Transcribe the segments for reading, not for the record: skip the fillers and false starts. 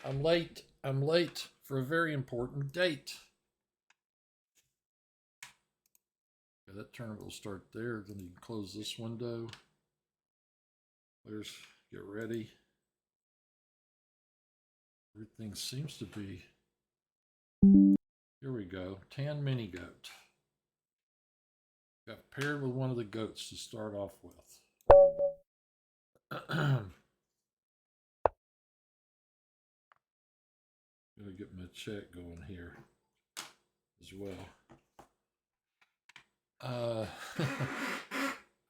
I'm late. I'm late for a very important date. Okay, that tournament will start there. Then you can close this window. Players, get ready. Everything seems to be. Here we go. Tan mini goat. Got paired with one of the goats to start off with. Gonna get my check going here as well. I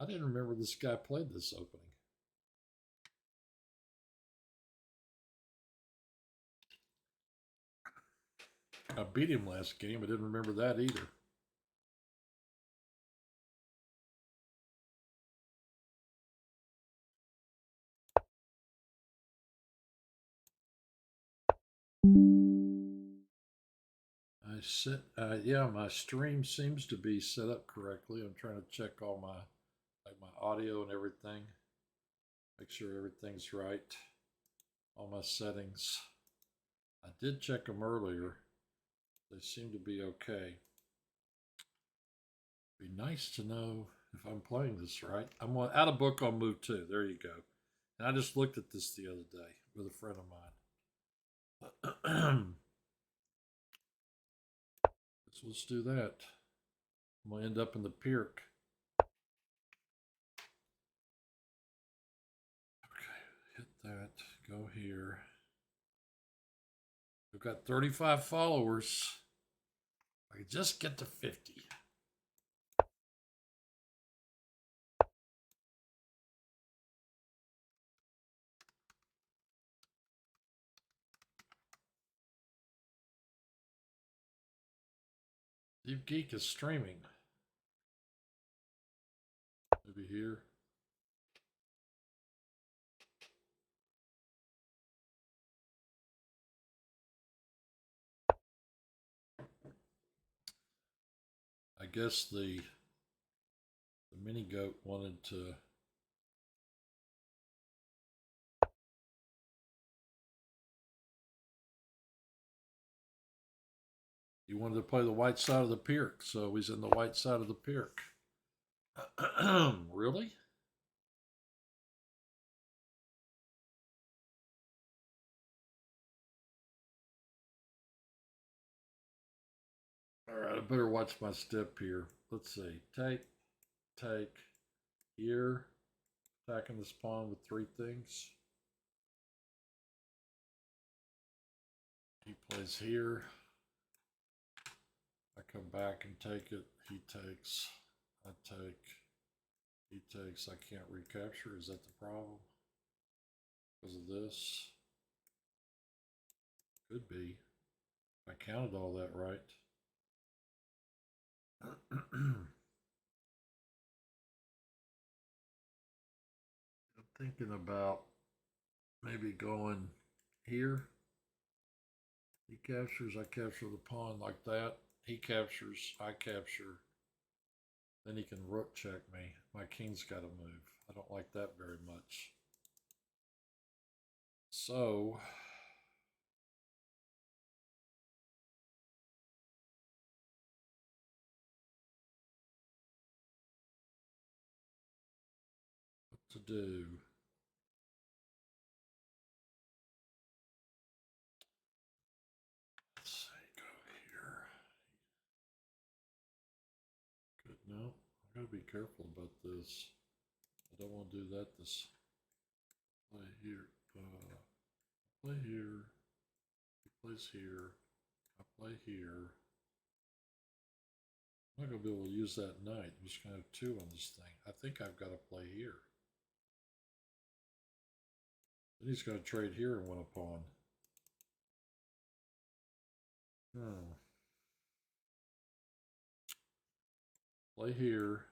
didn't remember this guy played this opening. I beat him last game. I didn't remember that either. Yeah, my stream seems to be set up correctly. I'm trying to check all my audio and everything. Make sure everything's right. All my settings. I did check them earlier. They seem to be okay. Be nice to know if I'm playing this right. I'm out of book on move 2. There you go. And I just looked at this the other day with a friend of mine. So let's do that. I'm gonna end up in the Pirk. Okay, hit that. Go here. We've got 35 followers. I could just get to 50. Steve Geek is streaming. Maybe here. I guess the mini goat wanted to. He wanted to play the white side of the Pirk, so he's in the white side of the Pirk. Really? All right, I better watch my step here. Let's see. Take, here. Attacking this pawn with 3 things. He plays here. I come back and take it. He takes. I take. He takes. I can't recapture. Is that the problem? Because of this? Could be. I counted all that right. I'm thinking about maybe going here. He captures, I capture the pawn like that. He captures, I capture. Then he can rook check me. My king's got to move. I don't like that very much. So, what to do? Let's see, go here. Good, no, I gotta be careful about this. I don't want to do that. This play here, play here. He plays here. I play here. I'm not going to be able to use that knight. I'm just going to have 2 on this thing. I think I've got to play here. Then he's going to trade here and win a pawn. Hmm. Play here.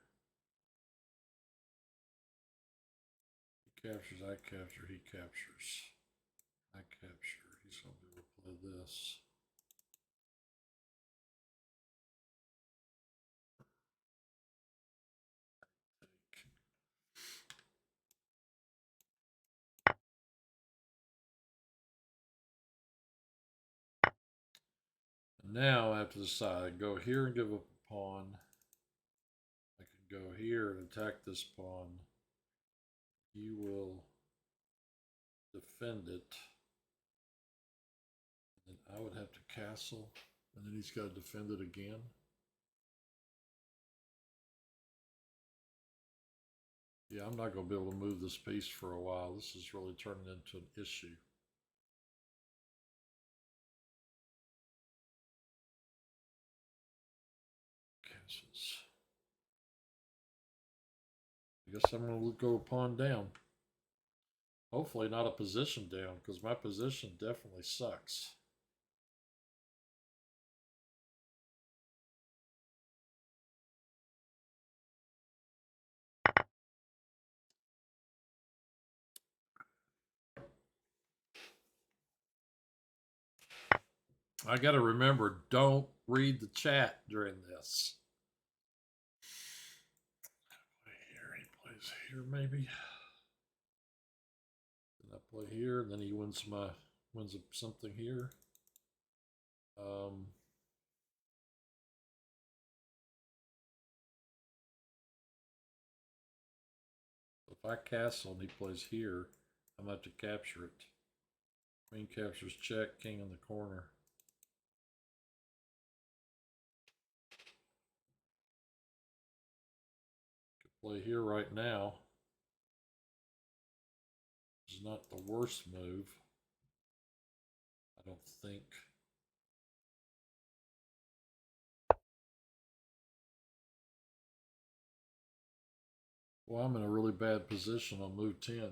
He captures, I capture, he captures. I capture. He's going to be able to play this. Now I have to decide, go here and give up a pawn. I can go here and attack this pawn. He will defend it. And I would have to castle, and then he's got to defend it again. Yeah, I'm not going to be able to move this piece for a while. This is really turning into an issue. Castles. I guess I'm going to go a pawn down. Hopefully not a position down, because my position definitely sucks. I got to remember, don't read the chat during this. Here, he plays here maybe. Then I play here, and then he wins something here. If I castle and he plays here, I'm going to have to capture it. Queen captures check, king in the corner. Could play here right now. This is not the worst move, I don't think. Well, I'm in a really bad position on move 10.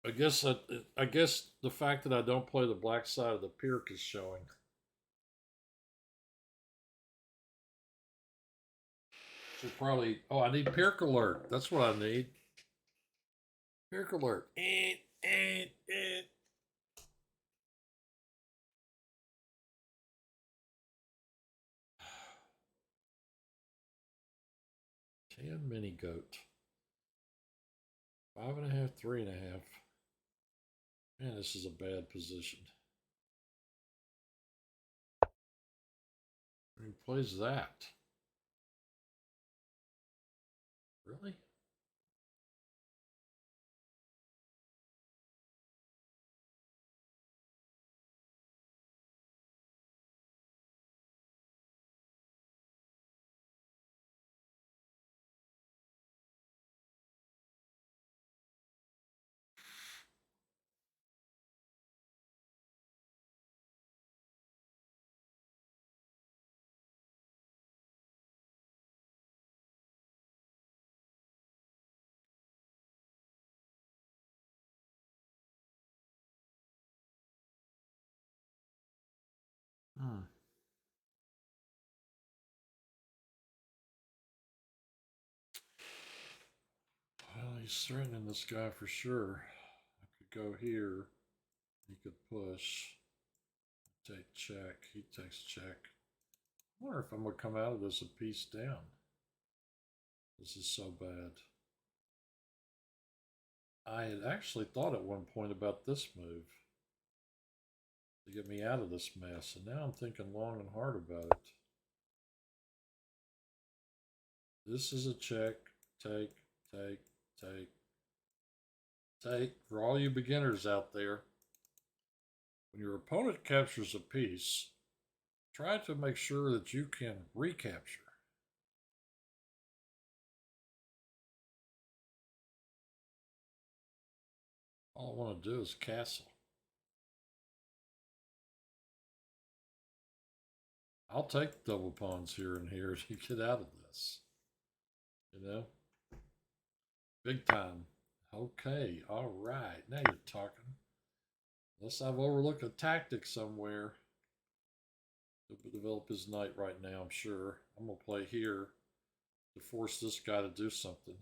I guess the fact that I don't play the black side of the Pirk is showing. Should probably. Oh, I need Pirk alert. That's what I need. Pirk alert. 10 mini goat. 5.5, 3.5. Man, this is a bad position. He plays that. Really? Hmm. Well, he's threatening this guy for sure. I could go here. He could push. Take check. He takes check. I wonder if I'm going to come out of this a piece down. This is so bad. I had actually thought at one point about this move to get me out of this mess, and now I'm thinking long and hard about it. This is a check. Take, take, take, take. For all you beginners out there, when your opponent captures a piece, try to make sure that you can recapture. All I want to do is castle. I'll take double pawns here and here to get out of this. You know? Big time. Okay, all right. Now you're talking. Unless I've overlooked a tactic somewhere. He'll develop his knight right now, I'm sure. I'm going to play here to force this guy to do something.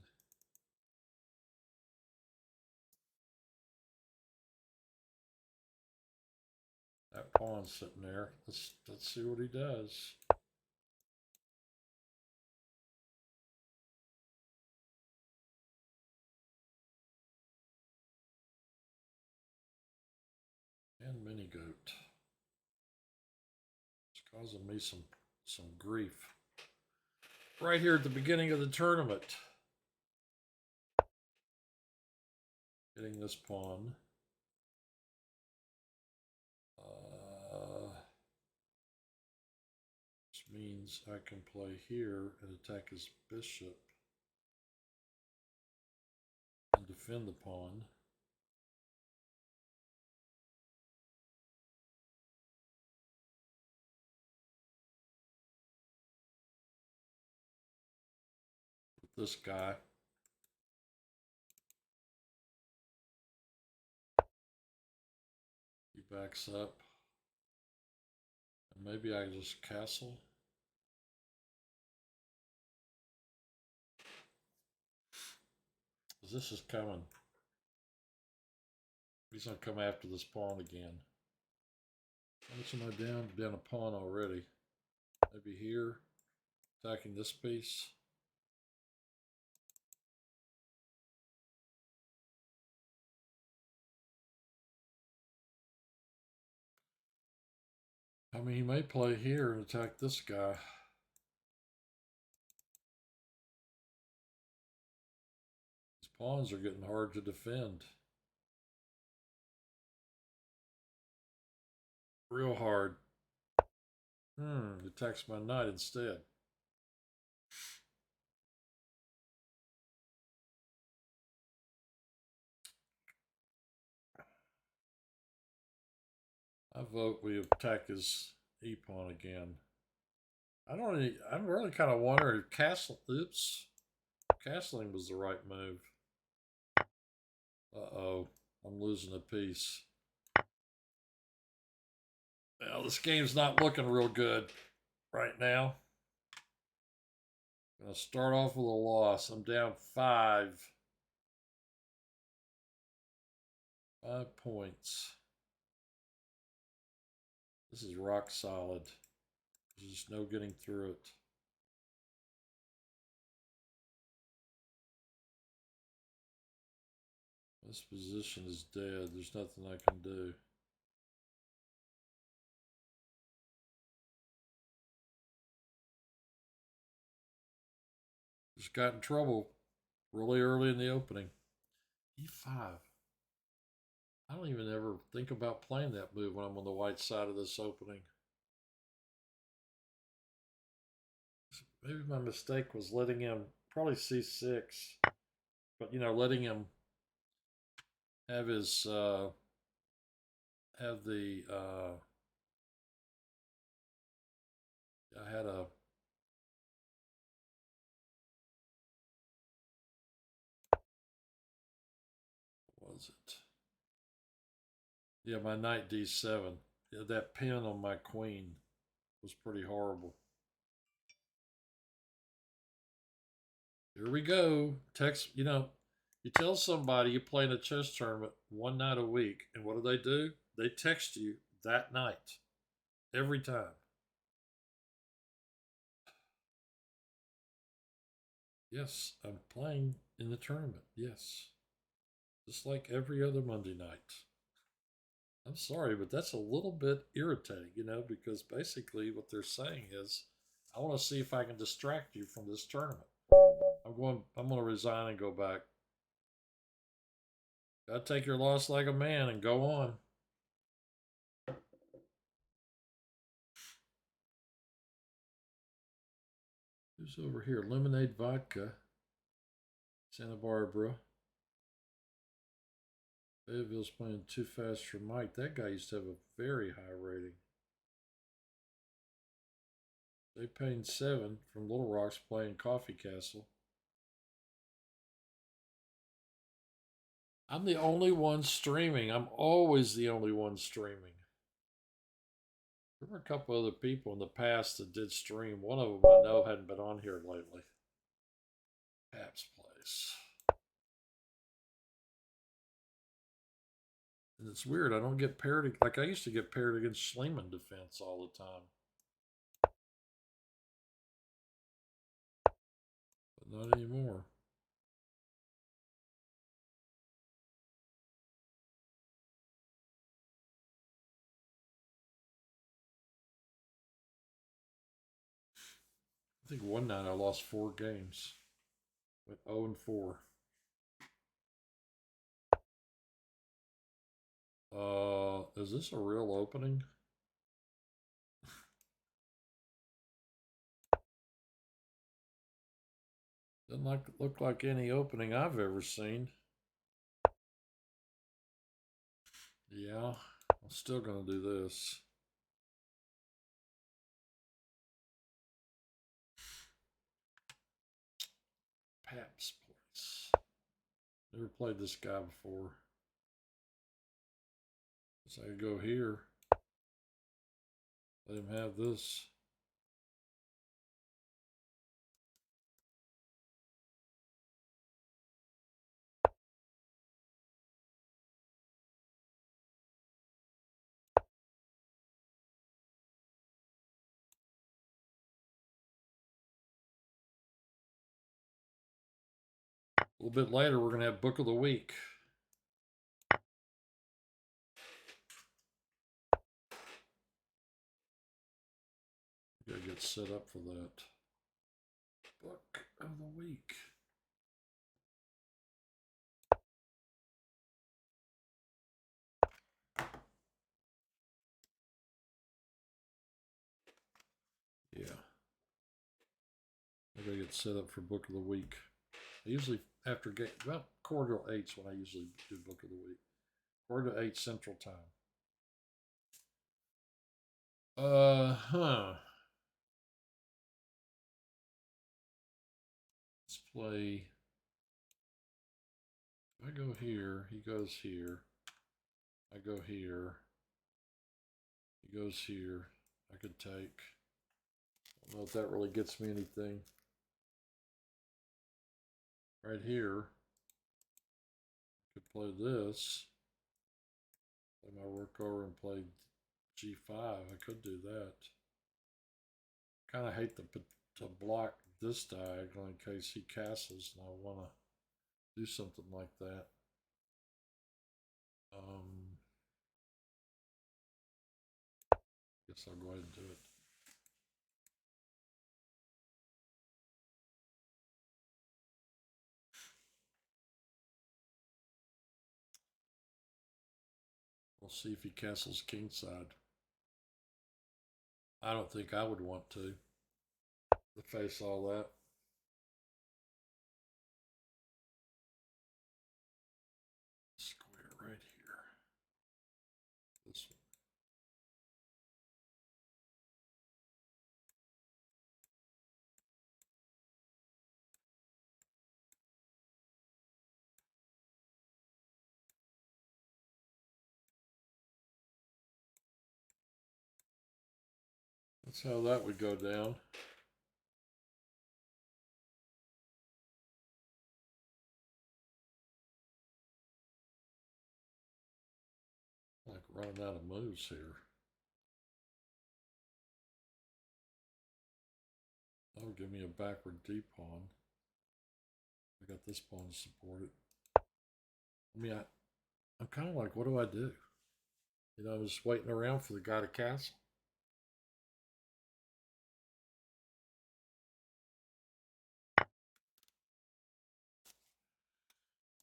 That pawn's sitting there. Let's see what he does. And mini goat. It's causing me some grief. Right here at the beginning of the tournament. Getting this pawn. Which means I can play here and attack his bishop and defend the pawn. With this guy. He backs up. And maybe I just castle. This is coming. He's gonna come after this pawn again. How much am I down? I'm down a pawn already. Maybe here, attacking this piece. I mean, he may play here and attack this guy. These pawns are getting hard to defend. Real hard. Attacks my knight instead. I vote we attack his e-pawn again. I'm really kind of wondering if castling was the right move. Uh-oh, I'm losing a piece. Well, this game's not looking real good right now. I'm gonna start off with a loss. I'm down 5. 5 points. This is rock solid. There's just no getting through it. This position is dead. There's nothing I can do. Just got in trouble really early in the opening. E5. I don't even ever think about playing that move when I'm on the white side of this opening. Maybe my mistake was letting him, probably c6, but letting him have his, have the, I had a, what was it? Yeah, my knight d7. Yeah, that pin on my queen was pretty horrible. Here we go. Text, you tell somebody you play in a chess tournament one night a week, and what do? They text you that night. Every time. Yes, I'm playing in the tournament. Yes. Just like every other Monday night. I'm sorry, but that's a little bit irritating, because basically what they're saying is, I want to see if I can distract you from this tournament. I'm going to resign and go back. Got to take your loss like a man and go on. Who's over here? Lemonade Vodka. Santa Barbara. Fayetteville's playing too fast for Mike. That guy used to have a very high rating. They Payne 7 from Little Rock's playing Coffee Castle. I'm the only one streaming. I'm always the only one streaming. There were a couple other people in the past that did stream. One of them I know hadn't been on here lately. Pap's Place. And it's weird. I don't get paired. Like I used to get paired against Schliemann Defense all the time. But not anymore. I think one night I lost 4 games. Went 0-4. Is this a real opening? Doesn't look like any opening I've ever seen. Yeah, I'm still gonna do this. Pap's Place. Never played this guy before. So I go here. Let him have this. A little bit later, we're gonna have Book of the Week. Gotta get set up for that. Book of the Week. Yeah. I gotta get set up for Book of the Week. I usually, after game, about 7:45 when I usually do Book of the Week. 7:45 Central Time. Huh. Let's play. I go here, he goes here. I go here. He goes here. I could take. I don't know if that really gets me anything. Right here. I could play this. Play my work over and play G5. I could do that. Kind of hate to block this diagonal in case he castles and I want to do something like that. Guess I'll go ahead and do it. We'll see if he castles kingside. I don't think I would want to face all that. Square right here. This one. That's how that would go down. Like running out of moves here. That would give me a backward D pawn. I got this pawn to support it. I mean, I'm kind of like, what do I do? You know, I was waiting around for the guy to castle.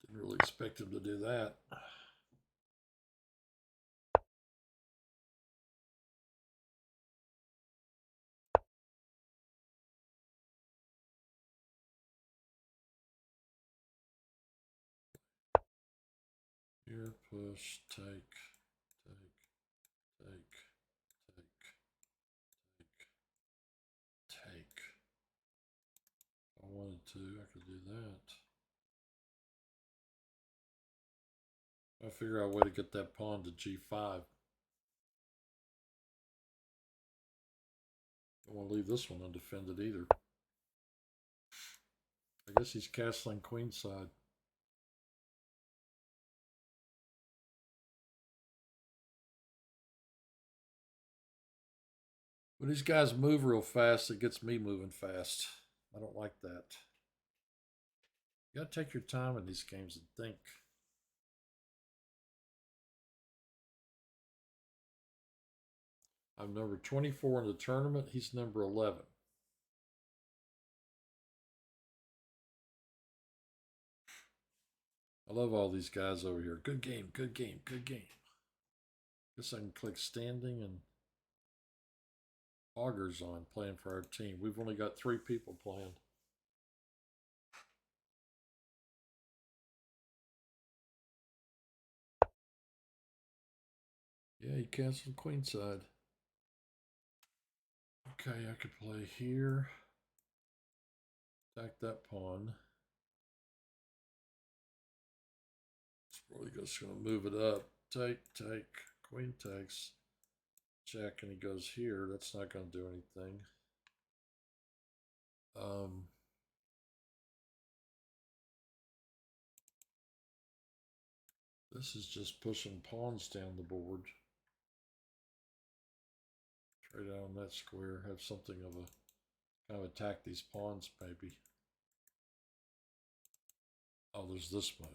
Didn't really expect him to do that. Here, push, take, take, take, take. If I wanted to, I could do that. I figure out a way to get that pawn to G5. Don't want to leave this one undefended either. I guess he's castling queenside. When these guys move real fast, it gets me moving fast. I don't like that. You gotta take your time in these games and think. I'm number 24 in the tournament. He's number 11. I love all these guys over here. Good game, good game, good game. Guess I can click standing and Augers on playing for our team. We've only got 3 people playing. Yeah, he canceled queenside. Okay, I could play here. Attack that pawn. It's probably just going to move it up. Take, queen takes. Check, and he goes here. That's not going to do anything. This is just pushing pawns down the board. Trade out on that square. Have something of a kind of attack these pawns, maybe. Oh, there's this move,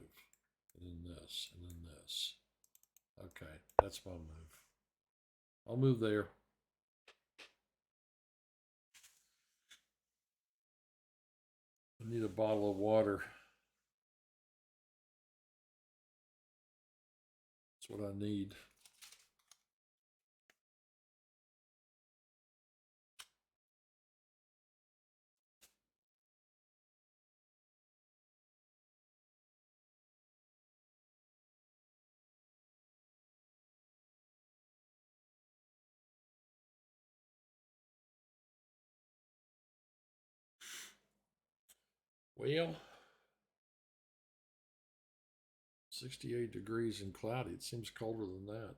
and then this, and then this. Okay, that's my move. I'll move there. I need a bottle of water. That's what I need. Well, 68 degrees and cloudy. It seems colder than that.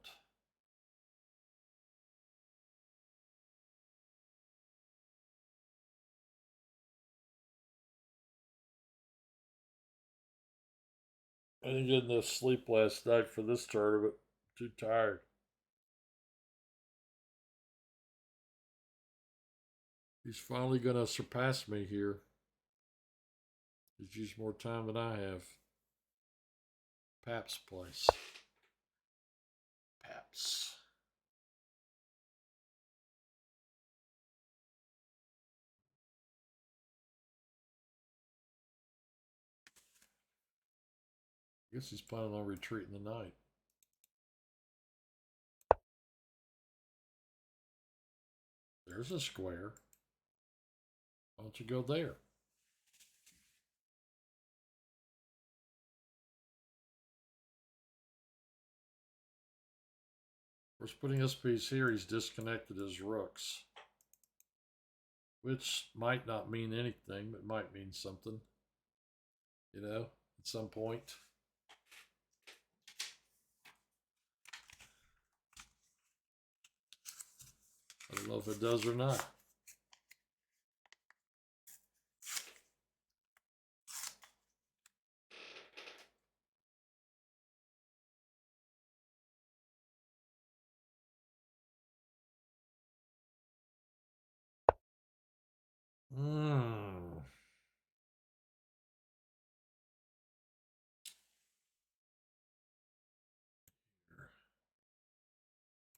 I didn't get enough sleep last night for this tournament. Too tired. He's finally going to surpass me here. He's used more time than I have. Pap's place. Paps. I guess he's planning on retreating the knight. There's a square. Why don't you go there? Of course, putting this piece here, he's disconnected his rooks. Which might not mean anything, but might mean something. You know, at some point. I don't know if it does or not.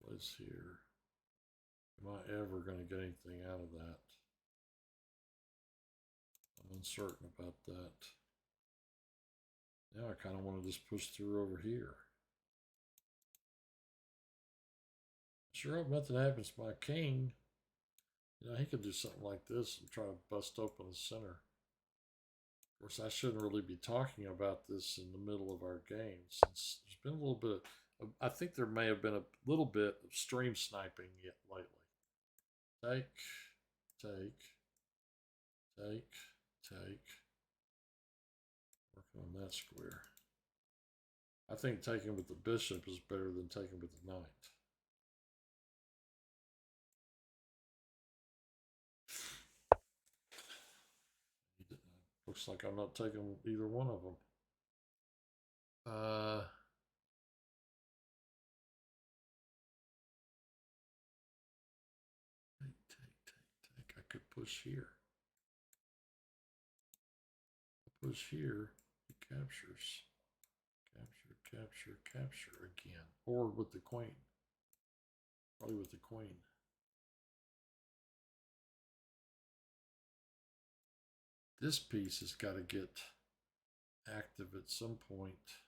Place here. Am I ever going to get anything out of that? I'm uncertain about that. Now I kind of want to just push through over here. Sure hope nothing happens to my king. You know, he could do something like this and try to bust open the center. Of course, I shouldn't really be talking about this in the middle of our game, since there's been a little bit of, I think there may have been a little bit of stream sniping yet lately. Take, take, take, take. Working on that square. I think taking with the bishop is better than taking with the knight. Looks like I'm not taking either one of them. Take. I could push here. Push here. He captures. Capture again. Or with the queen. Probably with the queen. This piece has got to get active at some point.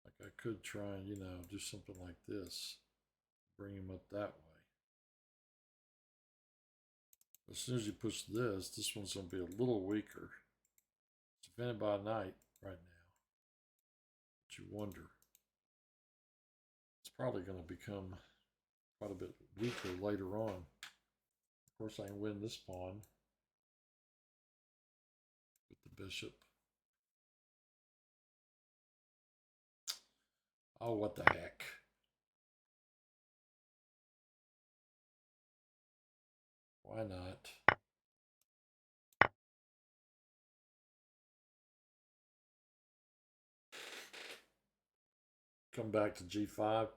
Like I could try and, do something like this. Bring him up that way. As soon as you push this one's going to be a little weaker. It's defended by a knight right now. But you wonder. It's probably going to become quite a bit weaker later on. Of course, I can win this pawn with the bishop. Oh, what the heck. Why not? Come back to g5.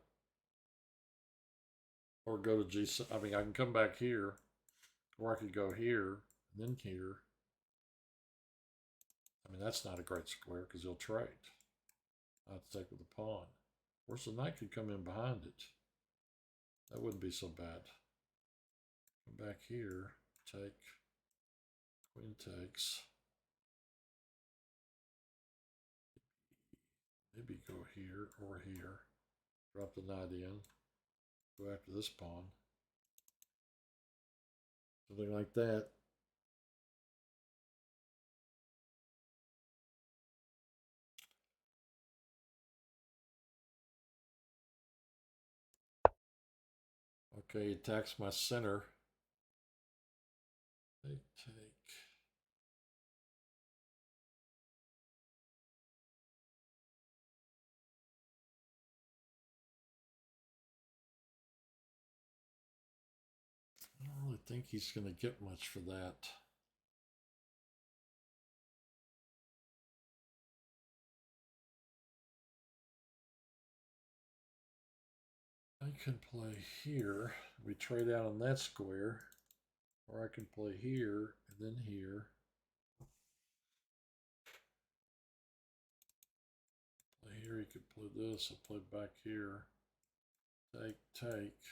Or go to g6. I mean, I can come back here. Or I could go here, and then here. I mean, that's not a great square because he'll trade. I have to take with the pawn. Of course, the knight could come in behind it. That wouldn't be so bad. Come back here, take, queen takes. Maybe go here or here. Drop the knight in. Go after this pawn. Something like that. Okay, he attacks my center. Take. I don't really think he's going to get much for that. I can play here. We trade out on that square. Or I can play here and then here. Play here, you could play this. I'll play back here. Take. Take.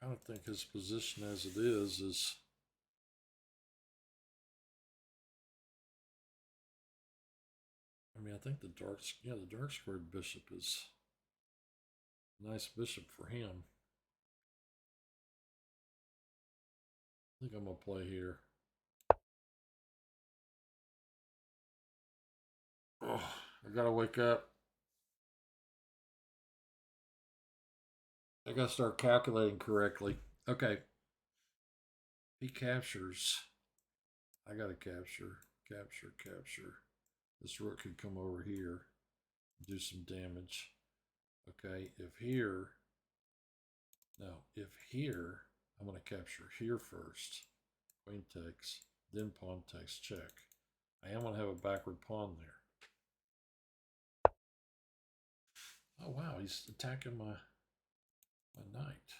I kind of think his position as it is I mean, I think the dark squared bishop is a nice bishop for him. I think I'm going to play here. Oh, I got to wake up. I got to start calculating correctly. Okay. He captures. I got to capture. This rook could come over here and do some damage. Okay, if here, I'm going to capture here first. Queen takes, then pawn takes, check. I am going to have a backward pawn there. Oh wow, he's attacking my knight.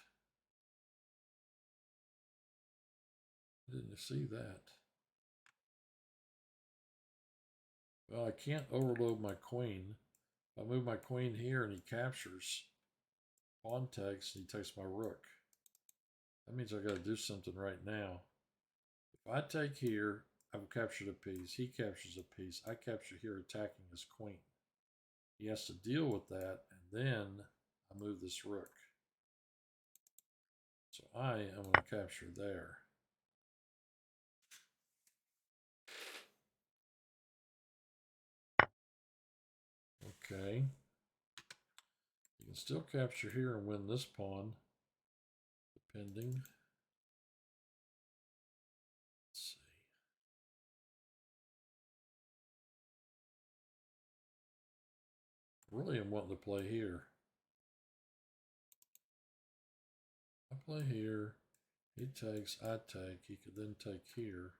I didn't see that. Well, I can't overload my queen. If I move my queen here and he captures, pawn takes, and he takes my rook. That means I got to do something right now. If I take here, I've captured a piece. He captures a piece. I capture here, attacking his queen. He has to deal with that, and then I move this rook. So I am going to capture there. Okay. You can still capture here and win this pawn, depending. Let's see. Really, I'm wanting to play here. I play here. He takes, I take. He could then take here.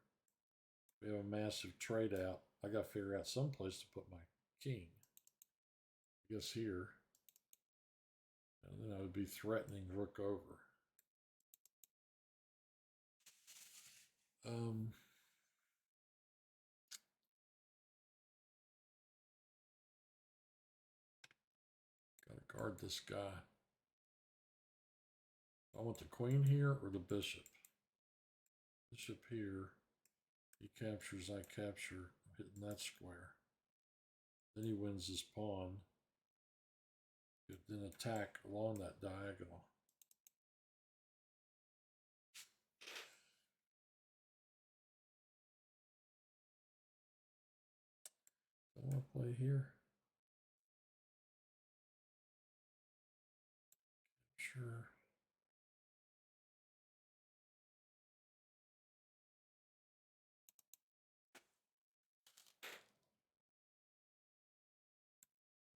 We have a massive trade out. I got to figure out some place to put my king. I guess here. And then I would be threatening rook over. Guard this guy. I want the queen here or the bishop. Bishop here. He captures, I capture. I'm hitting that square. Then he wins his pawn. Could then attack along that diagonal. I want to play here. Sure.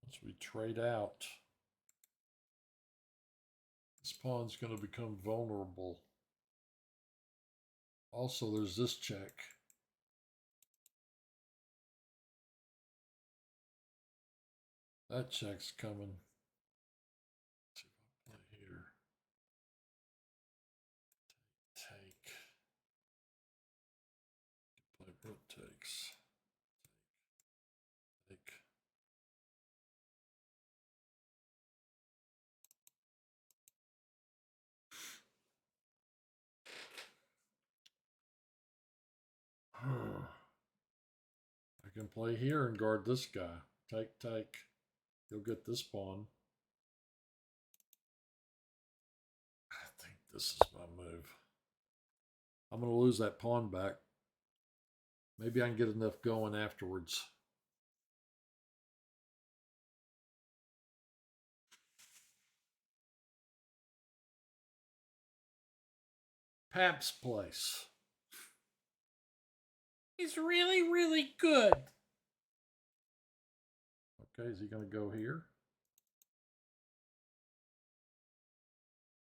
Once we trade out, this pawn's going to become vulnerable. Also, there's this check. That check's coming. Let's see if I play here. Take. Play rook takes. Take. I can play here and guard this guy. Take, take. He'll get this pawn. I think this is my move. I'm going to lose that pawn back. Maybe I can get enough going afterwards. Pap's place. He's really, really good. Okay, is he going to go here?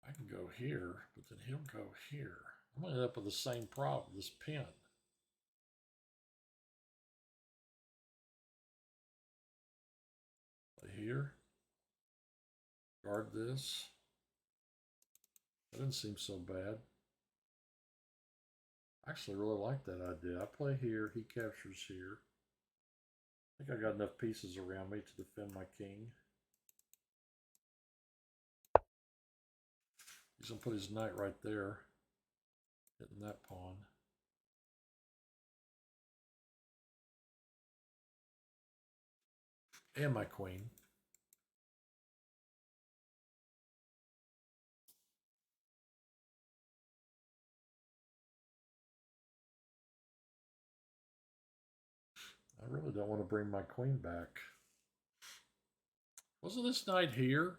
I can go here, but then he'll go here. I'm going to end up with the same problem, this pin. Play here. Guard this. That didn't seem so bad. I actually really like that idea. I play here, he captures here. I think I got enough pieces around me to defend my king. He's going to put his knight right there, hitting that pawn. And my queen. I really don't want to bring my queen back. Wasn't this knight here?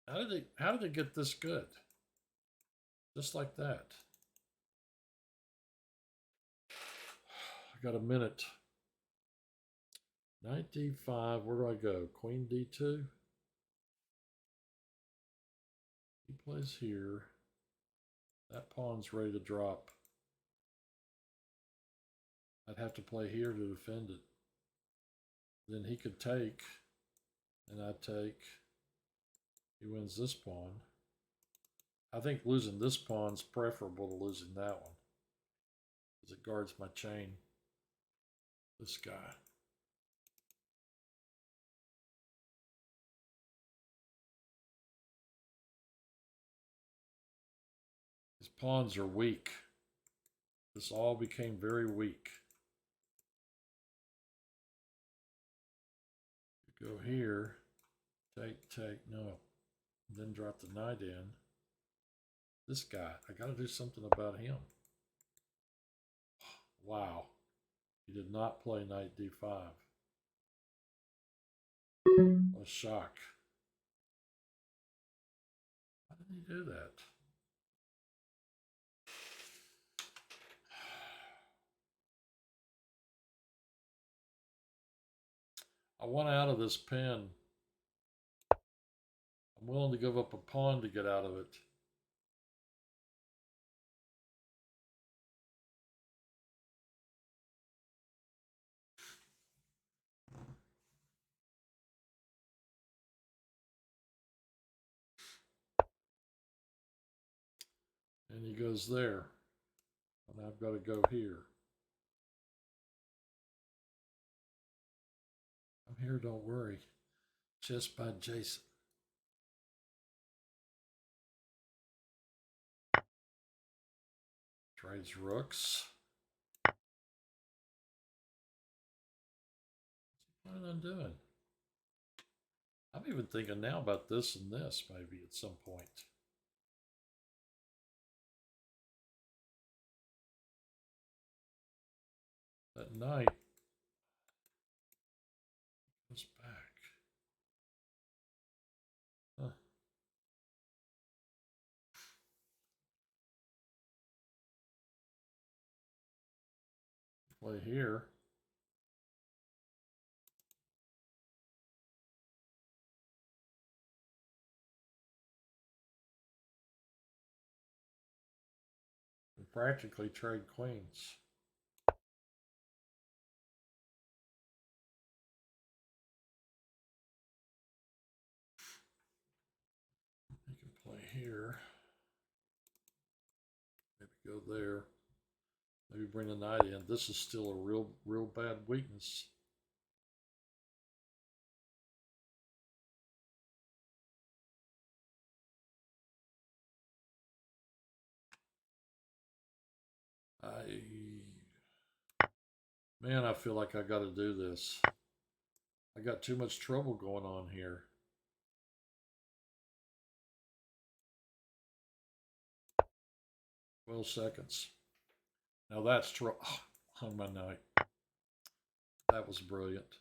How did it get this good? Just like that. I got a minute. Knight d5, where do I go? Queen d2? He plays here. That pawn's ready to drop. I'd have to play here to defend it. Then he could take, and I'd take. He wins this pawn. I think losing this pawn's preferable to losing that one, because it guards my chain. This guy. His pawns are weak. This all became very weak. You go here, take, no. Then drop the knight in. This guy, I got to do something about him. Wow. He did not play knight d5. What a shock. Why did he do that? I want out of this pen. I'm willing to give up a pawn to get out of it. And he goes there. And I've got to go here. I'm here, don't worry. Just by Jason. Trades rooks. What am I doing? I'm even thinking now about this and this maybe at some point. That knight goes back. Huh. Play here. And practically trade queens. You can play here. Maybe go there. Maybe bring the knight in. This is still a real bad weakness. Man, I feel like I got to do this. I got too much trouble going on here. 12 seconds. Now that's trouble. Oh, hung my knight. That was brilliant.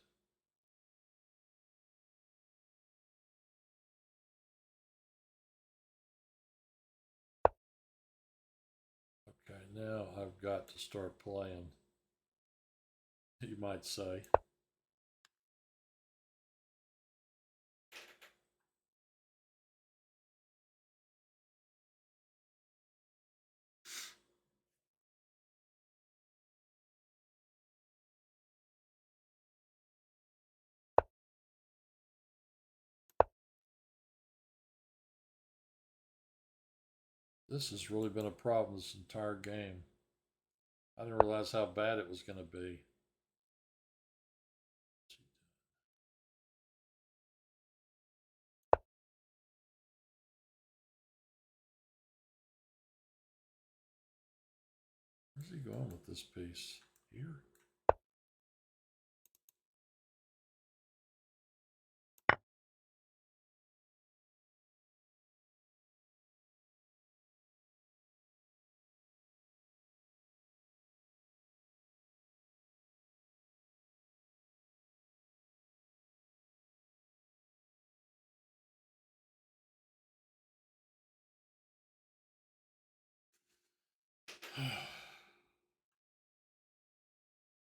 Okay, now I've got to start playing, you might say. This has really been a problem this entire game. I didn't realize how bad it was going to be. Where's he going with this piece? Here?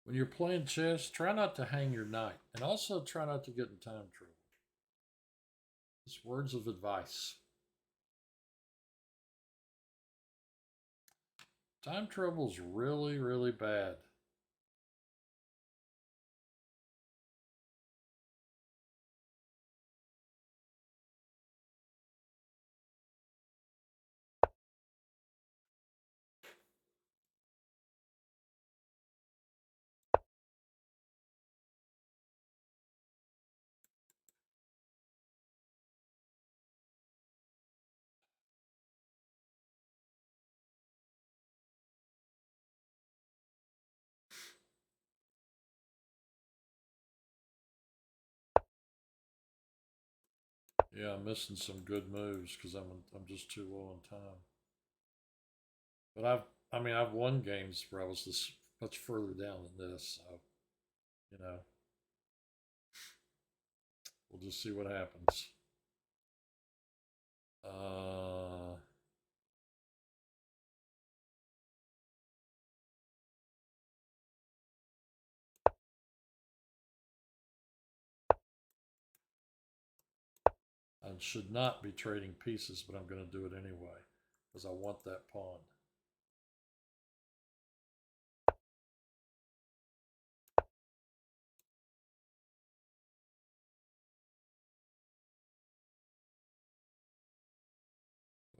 When you're playing chess, try not to hang your knight, and also try not to get in time trouble. Just words of advice. Time trouble's really bad. Yeah, I'm missing some good moves because I'm just too low on time. But I've won games where I was this much further down than this, so you know, we'll just see what happens. I should not be trading pieces, but I'm going to do it anyway because I want that pawn.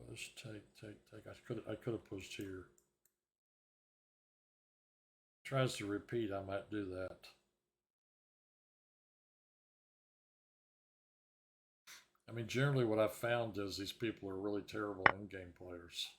Push, take. I could have pushed here. Tries to repeat, I might do that. I mean, generally, what I've found is these people are really terrible in-game players.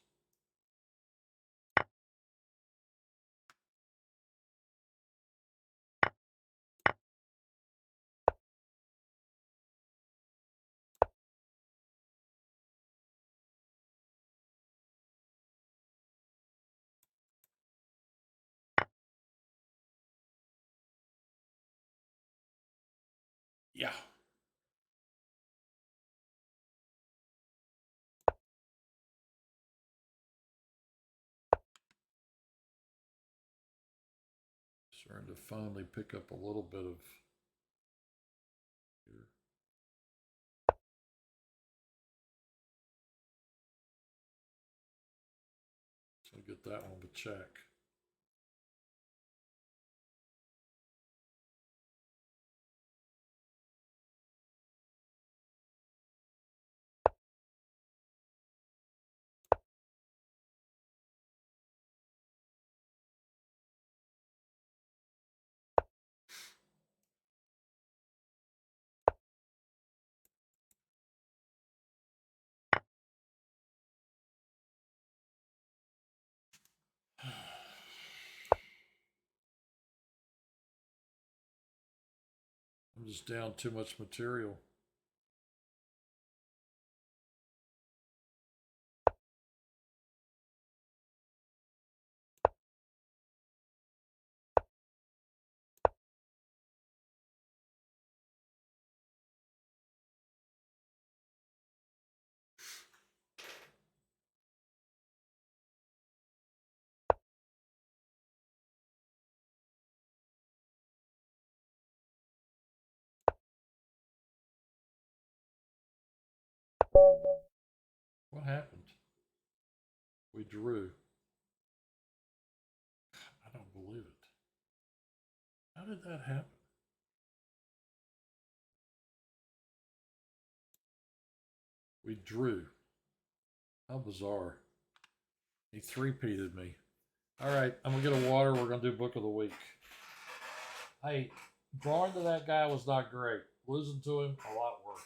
Yeah. Starting to finally pick up a little bit of here. So get that one to check. I'm just down too much material. What happened? We drew. I don't believe it. How did that happen? We drew. How bizarre. He three-peated me. All right, I'm going to get a water. We're going to do book of the week. Hey, drawing to that guy was not great. Losing to him, a lot worse.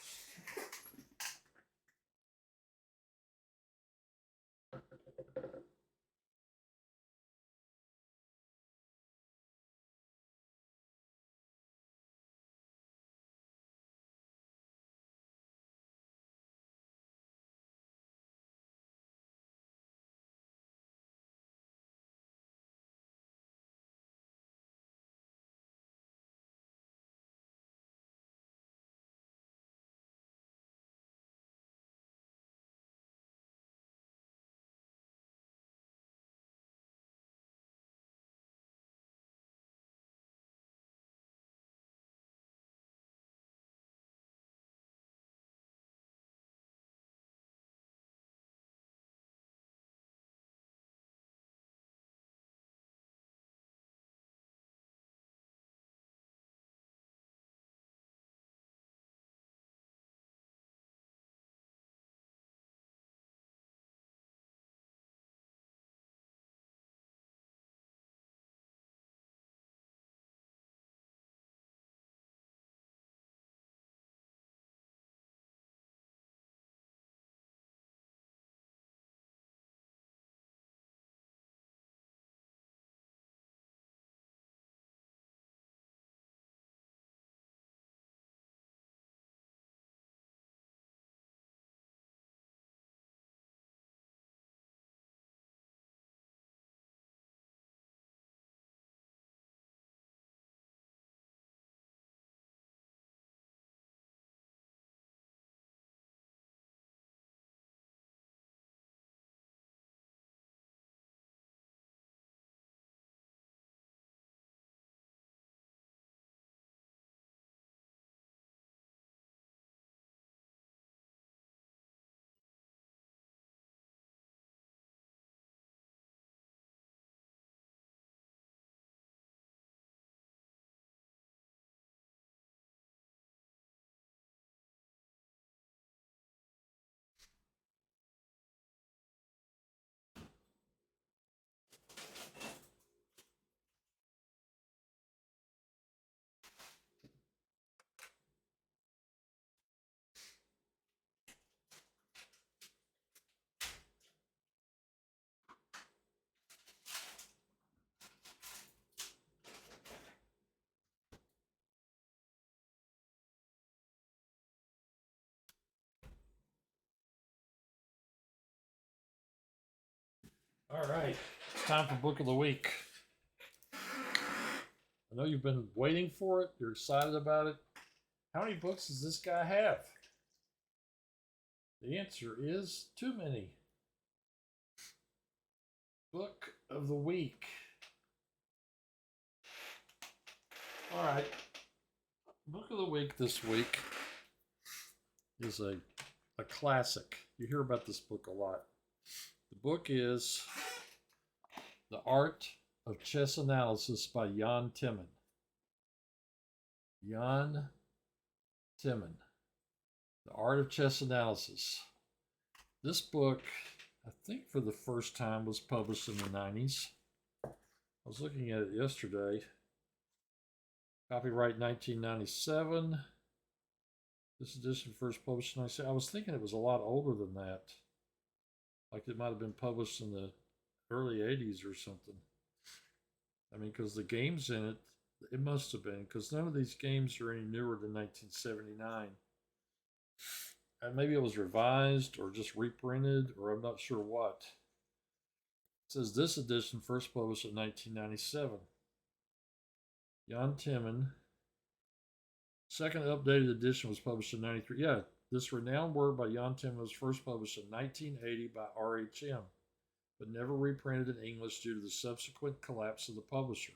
All right, it's time for book of the week. I know you've been waiting for it. You're excited about it. How many books does this guy have? The answer is too many. Book of the week. All right. Book of the week this week is a classic. You hear about this book a lot. The book is The Art of Chess Analysis by Jan Timman. Jan Timman. The Art of Chess Analysis. This book, I think for the first time, was published in the 90s. I was looking at it yesterday. Copyright 1997. This edition first published in 1997. I was thinking it was a lot older than that. Like it might have been published in the early 80s or something. I mean, because the games in it, it must have been, because none of these games are any newer than 1979. And maybe it was revised or just reprinted, or I'm not sure what. It says this edition first published in 1997. Jan Timman. Second updated edition was published in 93. Yeah, this renowned work by Jan Timman was first published in 1980 by RHM, but never reprinted in English due to the subsequent collapse of the publisher.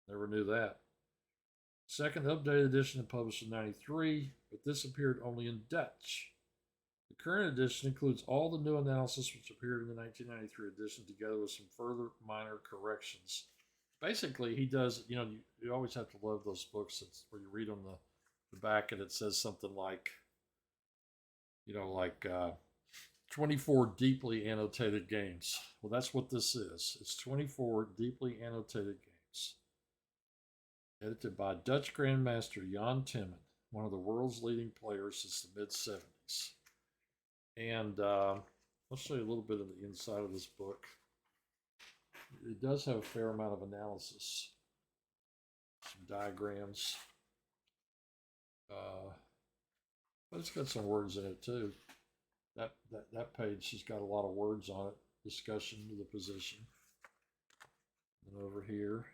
Never knew that. Second updated edition published in 93, but this appeared only in Dutch. The current edition includes all the new analysis which appeared in the 1993 edition, together with some further minor corrections. Basically, he does, you always have to love those books where you read on the back and it says something like, 24 deeply annotated games. Well, that's what this is. It's 24 deeply annotated games. Edited by Dutch Grandmaster Jan Timman, one of the world's leading players since the mid-70s. And I'll show you a little bit of the inside of this book. It does have a fair amount of analysis. Some diagrams. But it's got some words in it too. That page has got a lot of words on it. Discussion of the position. And over here.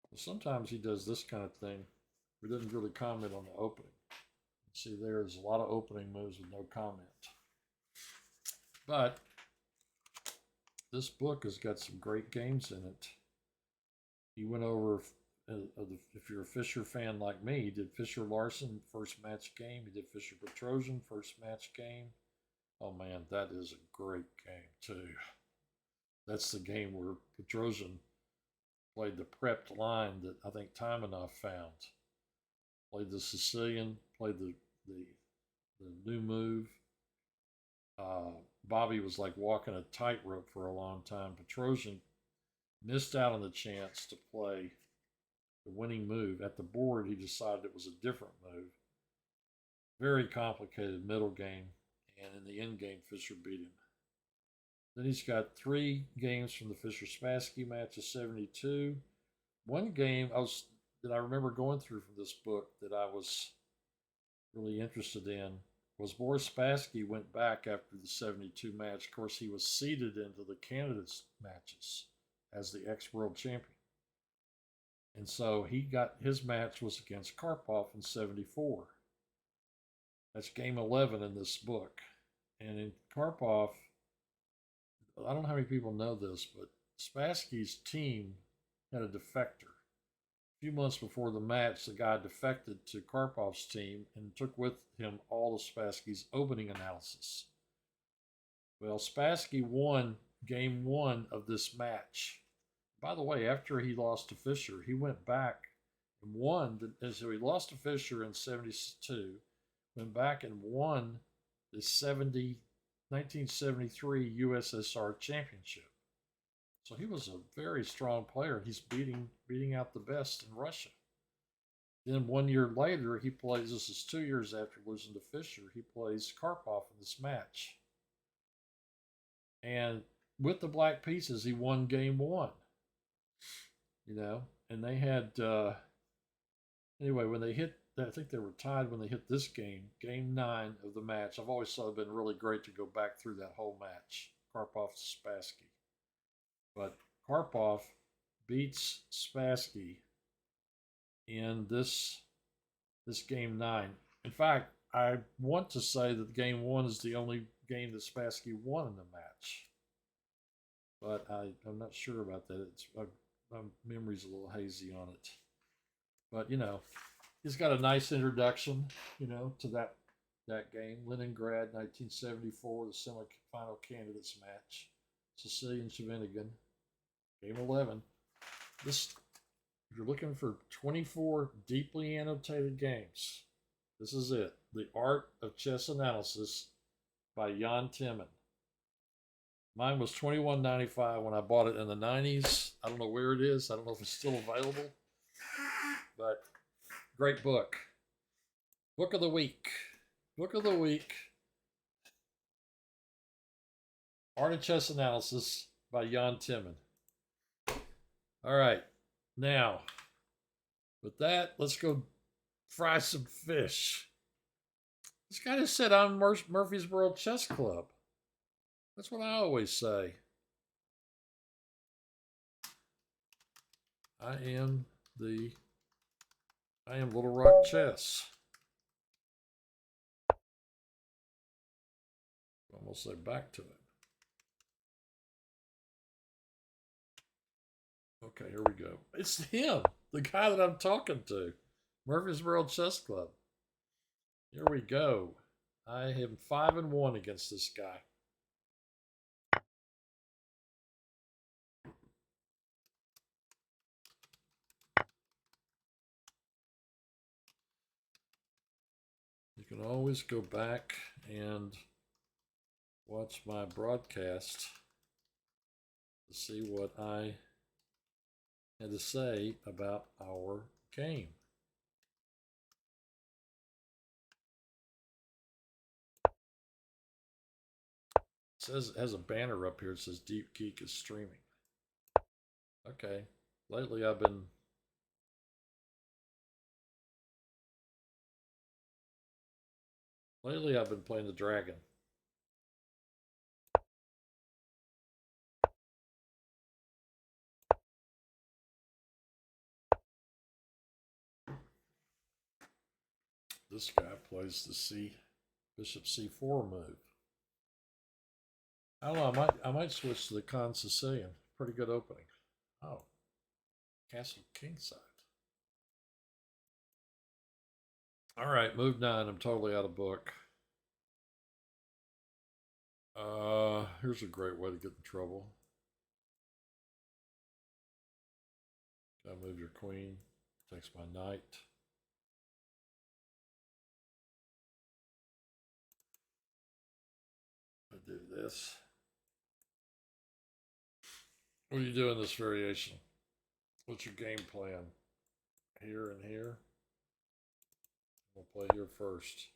Well, sometimes he does this kind of thing. He doesn't really comment on the opening. See, there's a lot of opening moves with no comment. But this book has got some great games in it. He went over, if you're a Fischer fan like me, he did Fischer Larson first match game. He did Fischer Petrosian first match game. Oh man, that is a great game too. That's the game where Petrosian played the prepped line that I think Taimanov found. Played the Sicilian, played the new move. Bobby was like walking a tightrope for a long time. Petrosian missed out on the chance to play the winning move. At the board, he decided it was a different move. Very complicated middle game, and in the end game, Fischer beat him. Then he's got 3 games from the Fischer-Spassky match of 72. One game that I remember going through from this book that I was really interested in was Boris Spassky went back after the 72 match. Of course, he was seeded into the candidates matches as the ex-world champion. And so his match was against Karpov in 74. That's game 11 in this book. And in Karpov, I don't know how many people know this, but Spassky's team had a defector. A few months before the match, the guy defected to Karpov's team and took with him all of Spassky's opening analysis. Well, Spassky won game 1 of this match. By the way, after he lost to Fischer, he went back and won. So he lost to Fischer in 72, went back and won the 1973 USSR Championship. So he was a very strong player. He's beating out the best in Russia. Then 1 year later, he plays, this is 2 years after losing to Fischer, he plays Karpov in this match. And with the black pieces, he won game 1. And they had, anyway, when they hit, I think they were tied when they hit this game, game 9 of the match. I've always thought it had been really great to go back through that whole match. Karpov Spassky. But Karpov beats Spassky in this game 9. In fact, I want to say that game 1 is the only game that Spassky won in the match, but I'm not sure about that. My memory's a little hazy on it. But he's got a nice introduction, to that game. Leningrad, 1974, the semifinal candidates match. Sicilian Shevenigan, game 11. If you're looking for 24 deeply annotated games, this is it. The Art of Chess Analysis by Jan Timman. Mine was $21.95 when I bought it in the 90s. I don't know where it is. I don't know if it's still available. But great book. Book of the week. Book of the week. Art of Chess Analysis by Jan Timman. All right. Now, with that, let's go fry some fish. This guy just said I'm Murfreesboro Chess Club. That's what I always say. I am Little Rock Chess. I'm gonna say back to it. Okay, here we go. It's him, the guy that I'm talking to. Murfreesboro Chess Club. Here we go. I am 5-1 against this guy. You can always go back and watch my broadcast to see what I had to say about our game. It has a banner up here. It says Deep Geek is streaming. Okay. Lately I've been playing the dragon. This guy plays the Bishop C4 move. I don't know. I might switch to the Con Sicilian. Pretty good opening. Oh, Castle Kingside. All right, move 9. I'm totally out of book. Here's a great way to get in trouble. Gotta move your queen. Takes my knight. I do this. What do you do in this variation? What's your game plan? Here and here? We'll play here first.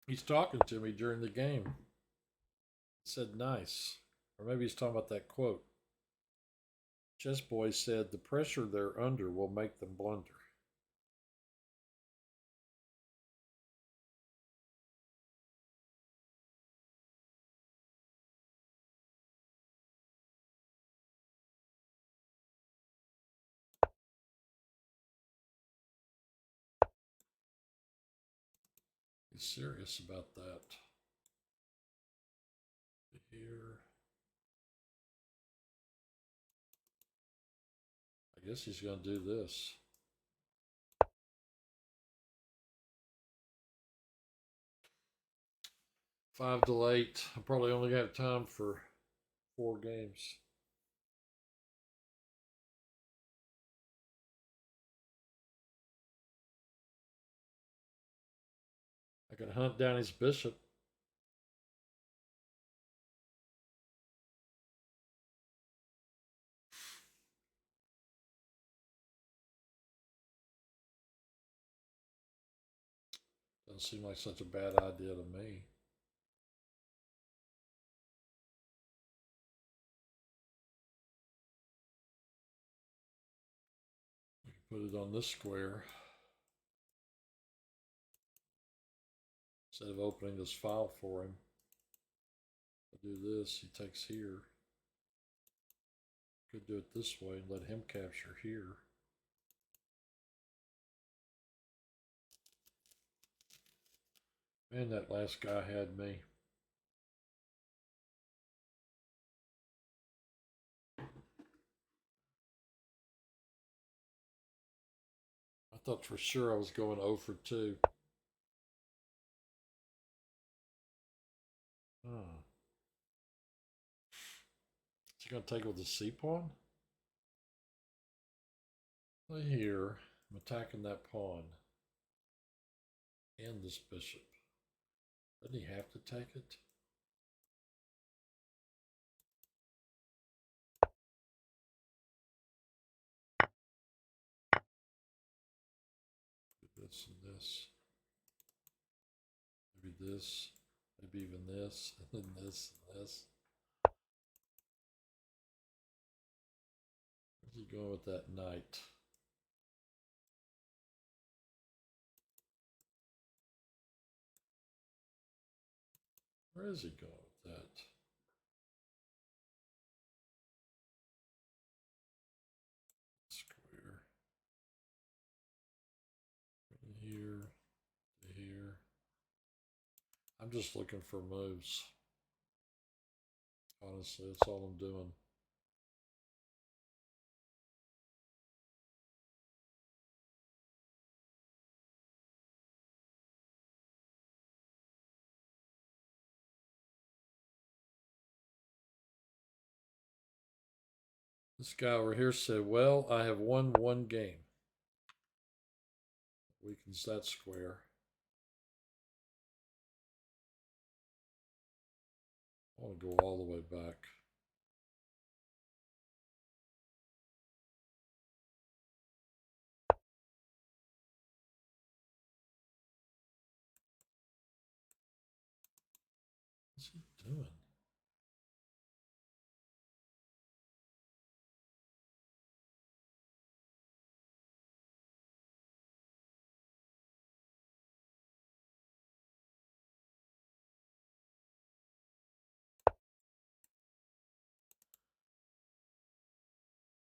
He's talking to me during the game. He said nice. Or maybe he's talking about that quote. Chess Boy said, the pressure they're under will make them blunder. He's serious about that. Here. I guess he's going to do this. Five till 8. I probably only have time for 4 games. I can hunt down his bishop. Doesn't seem like such a bad idea to me. We can put it on this square. Instead of opening this file for him, I do this, he takes here. Could do it this way and let him capture here. Man, that last guy had me. I thought for sure I was going 0 for 2. Is he going to take it with the C pawn? Play here. I'm attacking that pawn. And this bishop. Doesn't he have to take it? This and this. Maybe this. Maybe even this. And then this and this. Where's he going with that knight? Where is he going with that? Square. From here to here. I'm just looking for moves. Honestly, that's all I'm doing. This guy over here said, well, I have won one game. Weakens that square. I want to go all the way back. What's he doing?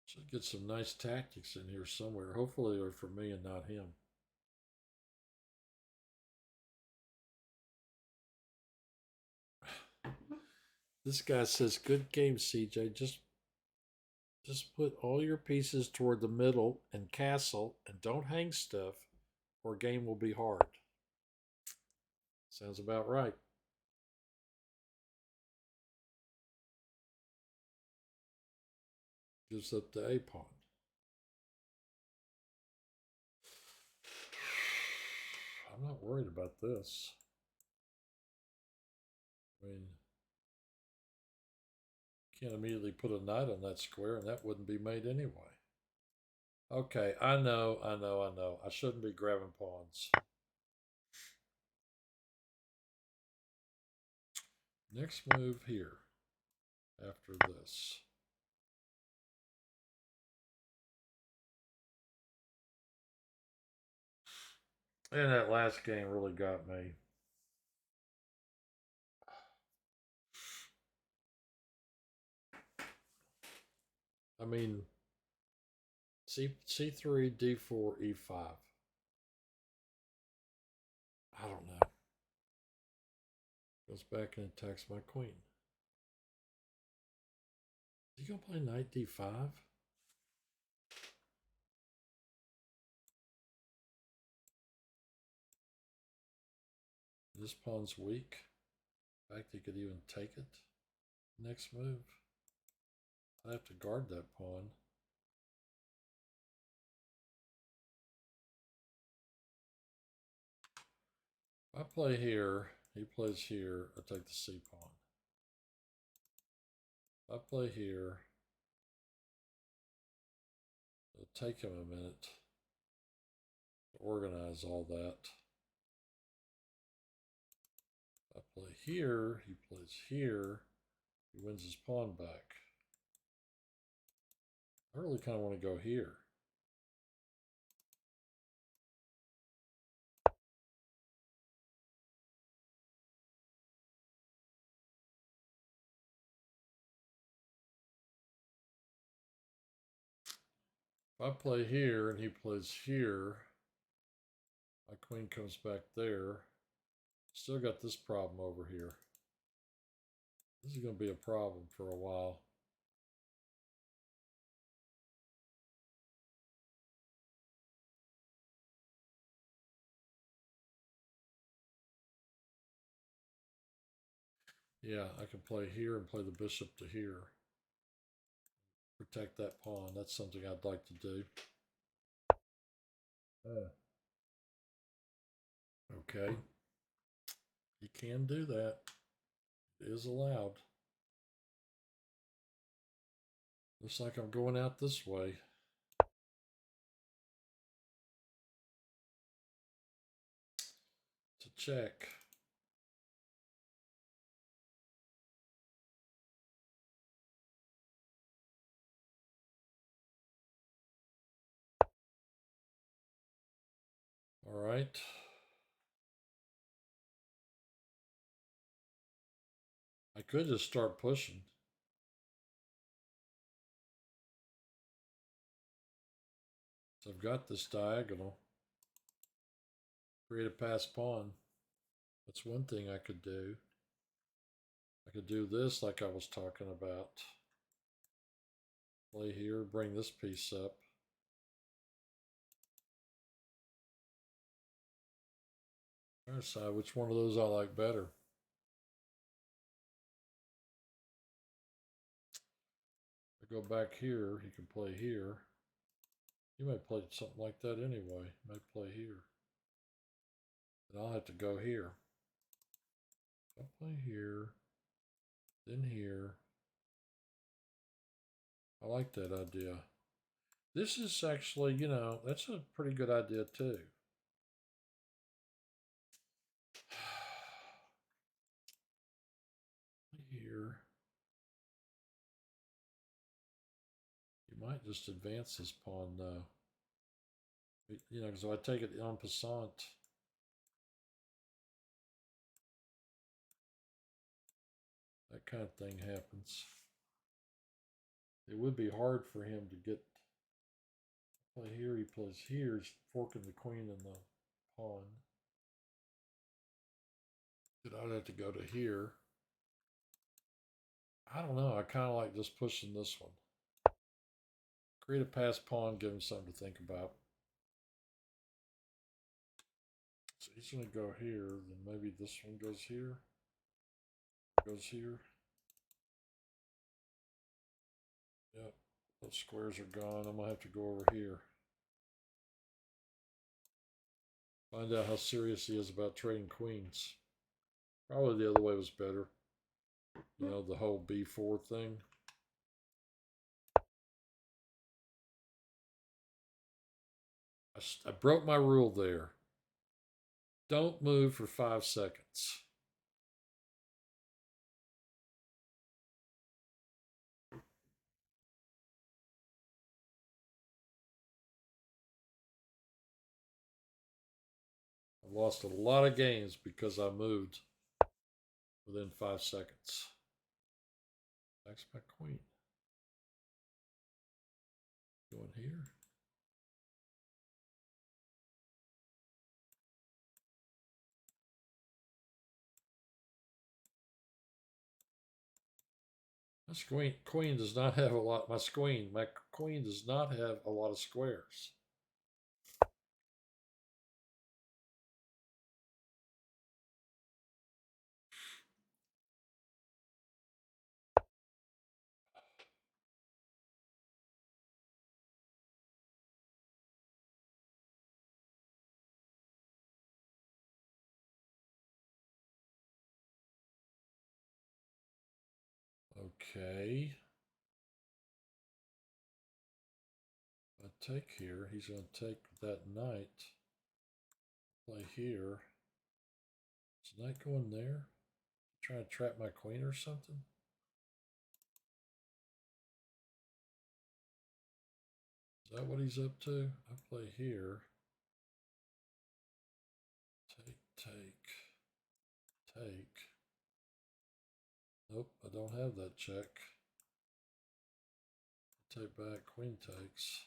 Should get some nice tactics in here somewhere. Hopefully they're for me and not him. This guy says, good game, CJ. Just put all your pieces toward the middle and castle and don't hang stuff or game will be hard. Sounds about right. Gives up the A pawn. I'm not worried about this. I mean, can't immediately put a knight on that square and that wouldn't be made anyway. Okay, I know. I shouldn't be grabbing pawns. Next move here after this. And that last game really got me. I mean, C3, D4, E5. I don't know. Goes back and attacks my queen. Is he going to play knight D5? This pawn's weak. In fact, he could even take it. Next move. I have to guard that pawn. If I play here, he plays here, I take the C pawn. If I play here, it'll take him a minute to organize all that. If I play here, he plays here, he wins his pawn back. I really kind of want to go here. I play here and he plays here, my queen comes back there. Still got this problem over here. This is going to be a problem for a while. Yeah, I can play here and play the bishop to here. Protect that pawn. That's something I'd like to do. Okay. You can do that. It is allowed. Looks like I'm going out this way. To check. All right. I could just start pushing. So I've got this diagonal. Create a pass pawn. That's one thing I could do. I could do this like I was talking about. Play here, bring this piece up. Try to decide which one of those I like better. If I go back here, he can play here. He might play something like that anyway. He might play here. Then I'll have to go here. I'll play here, then here. I like that idea. This is actually, you know, that's a pretty good idea too. Here. You might just advance this pawn though. You know, because if I take it en passant, that kind of thing happens. It would be hard for him to get play here. He plays here. He's forking the queen and the pawn. Then I'd have to go to here. I don't know. I kind of like just pushing this one. Create a pass pawn, give him something to think about. So he's going to go here. Then maybe this one goes here. Goes here. Yep. Those squares are gone. I'm going to have to go over here. Find out how serious he is about trading queens. Probably the other way was better. You know, the whole b4 thing. I broke my rule there. Don't move for 5 seconds. I lost a lot of games because I moved within 5 seconds. That's my queen. Going here. My queen does not have a lot. My queen does not have a lot of squares. Okay. I take here. He's going to take that knight. Play here. Is the knight going there? Trying to trap my queen or something? Is that what he's up to? I play here. Take. Nope, I don't have that check. Take back, queen takes.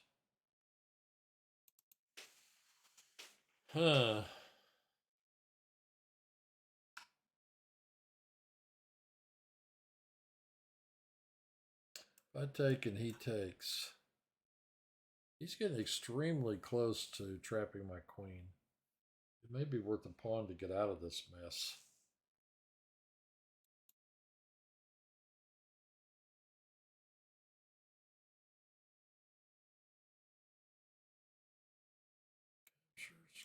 Huh. If I take and he takes, he's getting extremely close to trapping my queen. It may be worth a pawn to get out of this mess.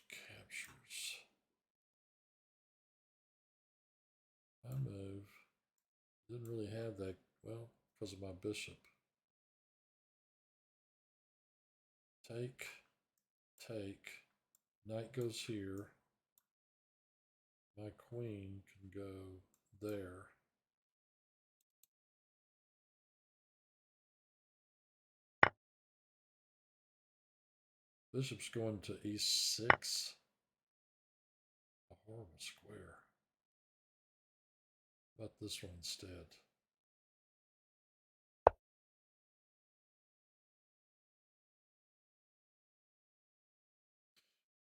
Captures. I move. Didn't really have that, well, because of my bishop. Take, take. Knight goes here. My queen can go there. Bishop's going to e6. A horrible square. How about this one instead?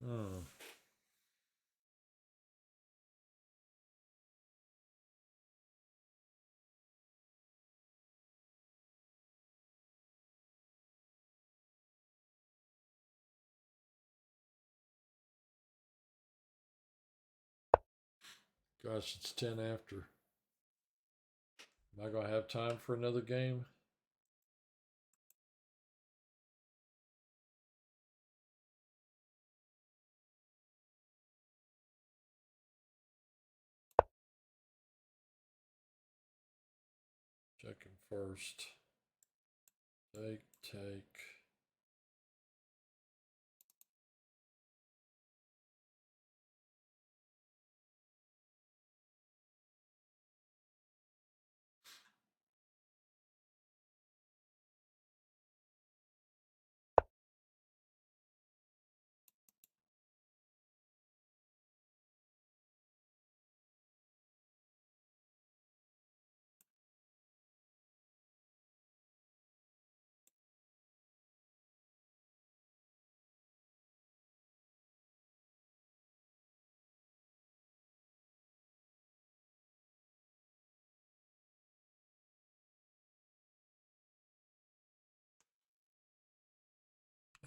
Hmm. Gosh, it's 10 after. Am I going to have time for another game? Checking first. Take, take.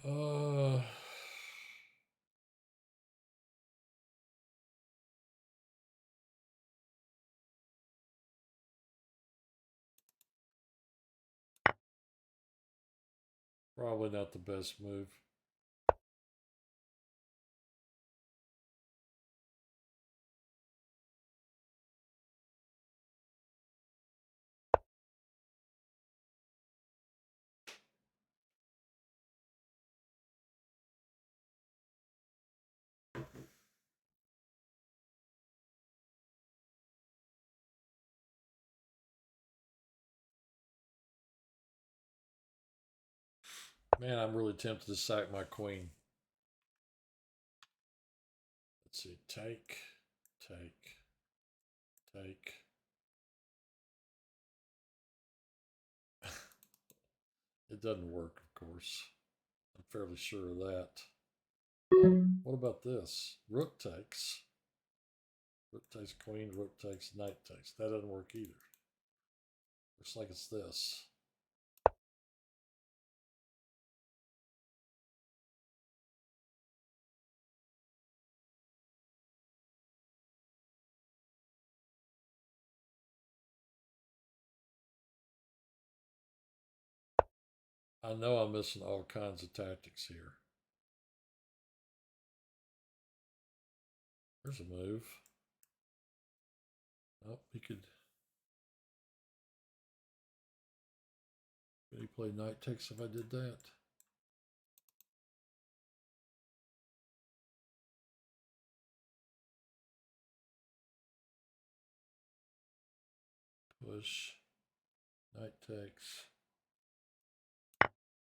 Uh, Probably not the best move. Man, I'm really tempted to sack my queen. Let's see. Take, take, take. It doesn't work, of course. I'm fairly sure of that. What about this? Rook takes. Rook takes queen, rook takes, knight takes. That doesn't work either. Looks like it's this. I know I'm missing all kinds of tactics here. There's a move. Oh, he could he play knight takes if I did that? Push. Knight takes.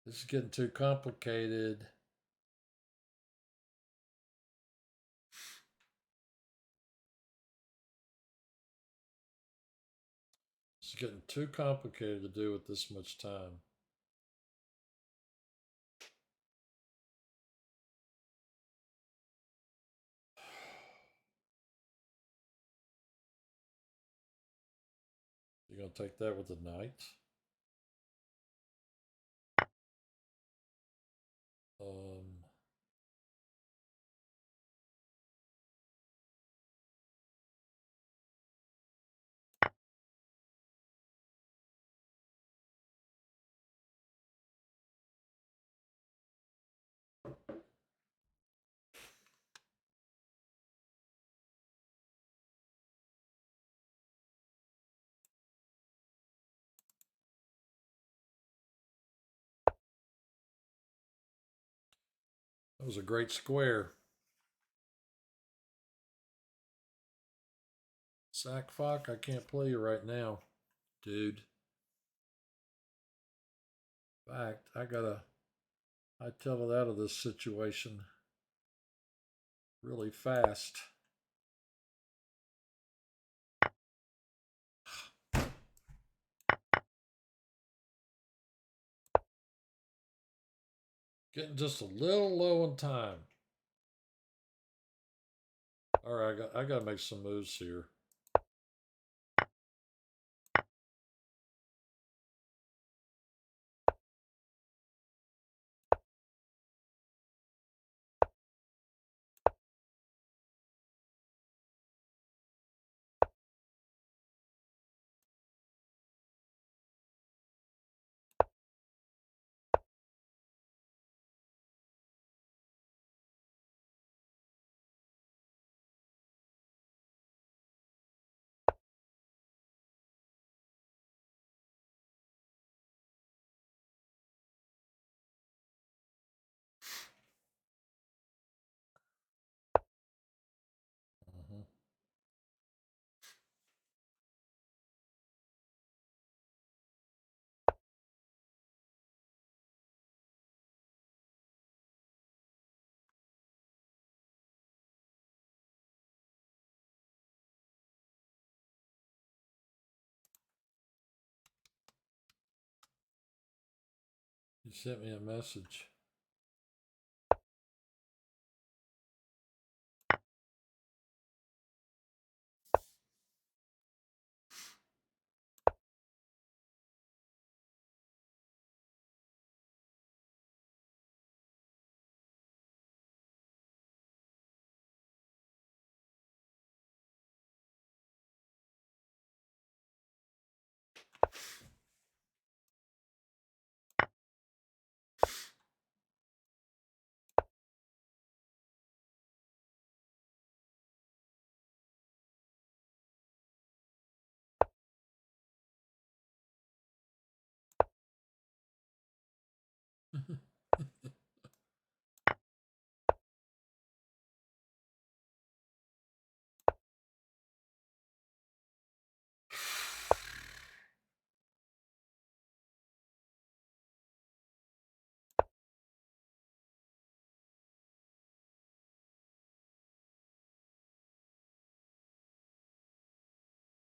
This is getting too complicated. It's getting too complicated to do with this much time. You're going to take that with the knight. That was a great square. Sack Fock, I can't play you right now, dude. In fact, I gotta hightail it out of this situation really fast. Getting just a little low on time. All right, I got to make some moves here. Mm-hmm. You sent me a message.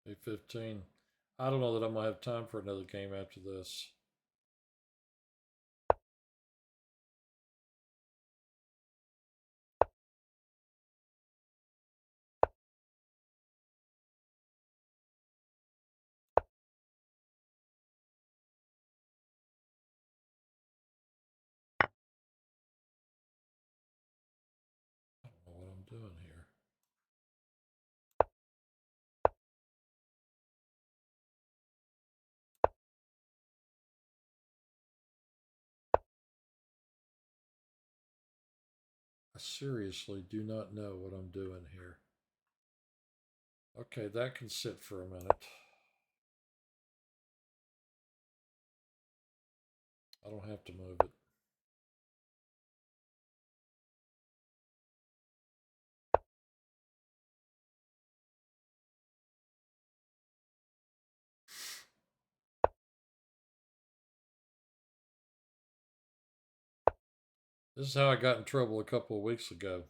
A15. I don't know that I'm going to have time for another game after this. I don't know what I'm doing here. I seriously do not know what I'm doing here. Okay, that can sit for a minute. I don't have to move it. This is how I got in trouble a couple of weeks ago.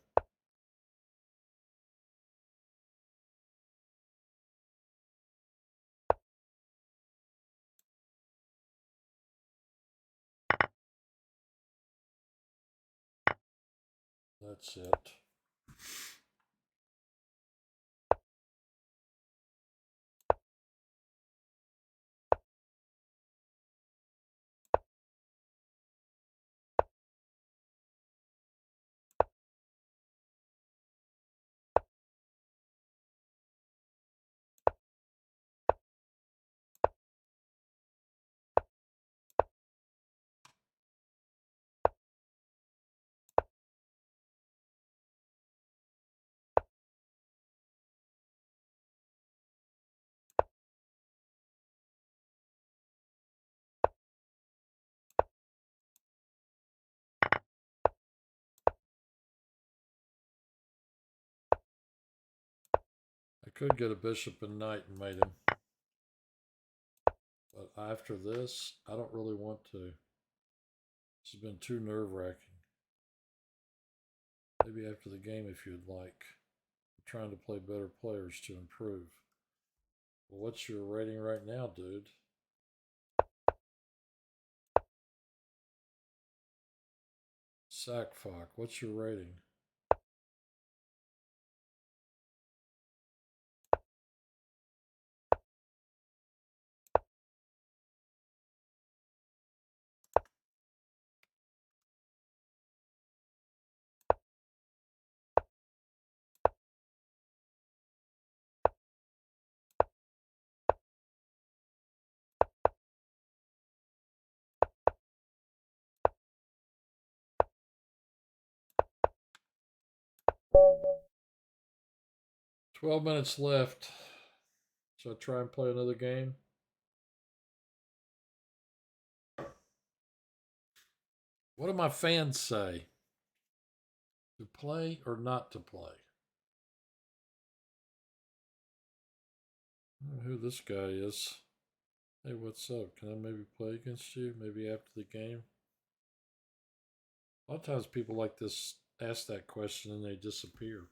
That's it. could get a bishop and knight and mate him. But after this, I don't really want to. This has been too nerve-wracking. Maybe after the game if you'd like. I'm trying to play better players to improve. Well, what's your rating right now, dude? Sackfock, what's your rating? "12 minutes left. Should I try and play another game?" What do my fans say? To play or not to play? I don't know who this guy is. Hey, what's up? Can I maybe play against you? Maybe after the game? A lot of times people like this ask that question and they disappear.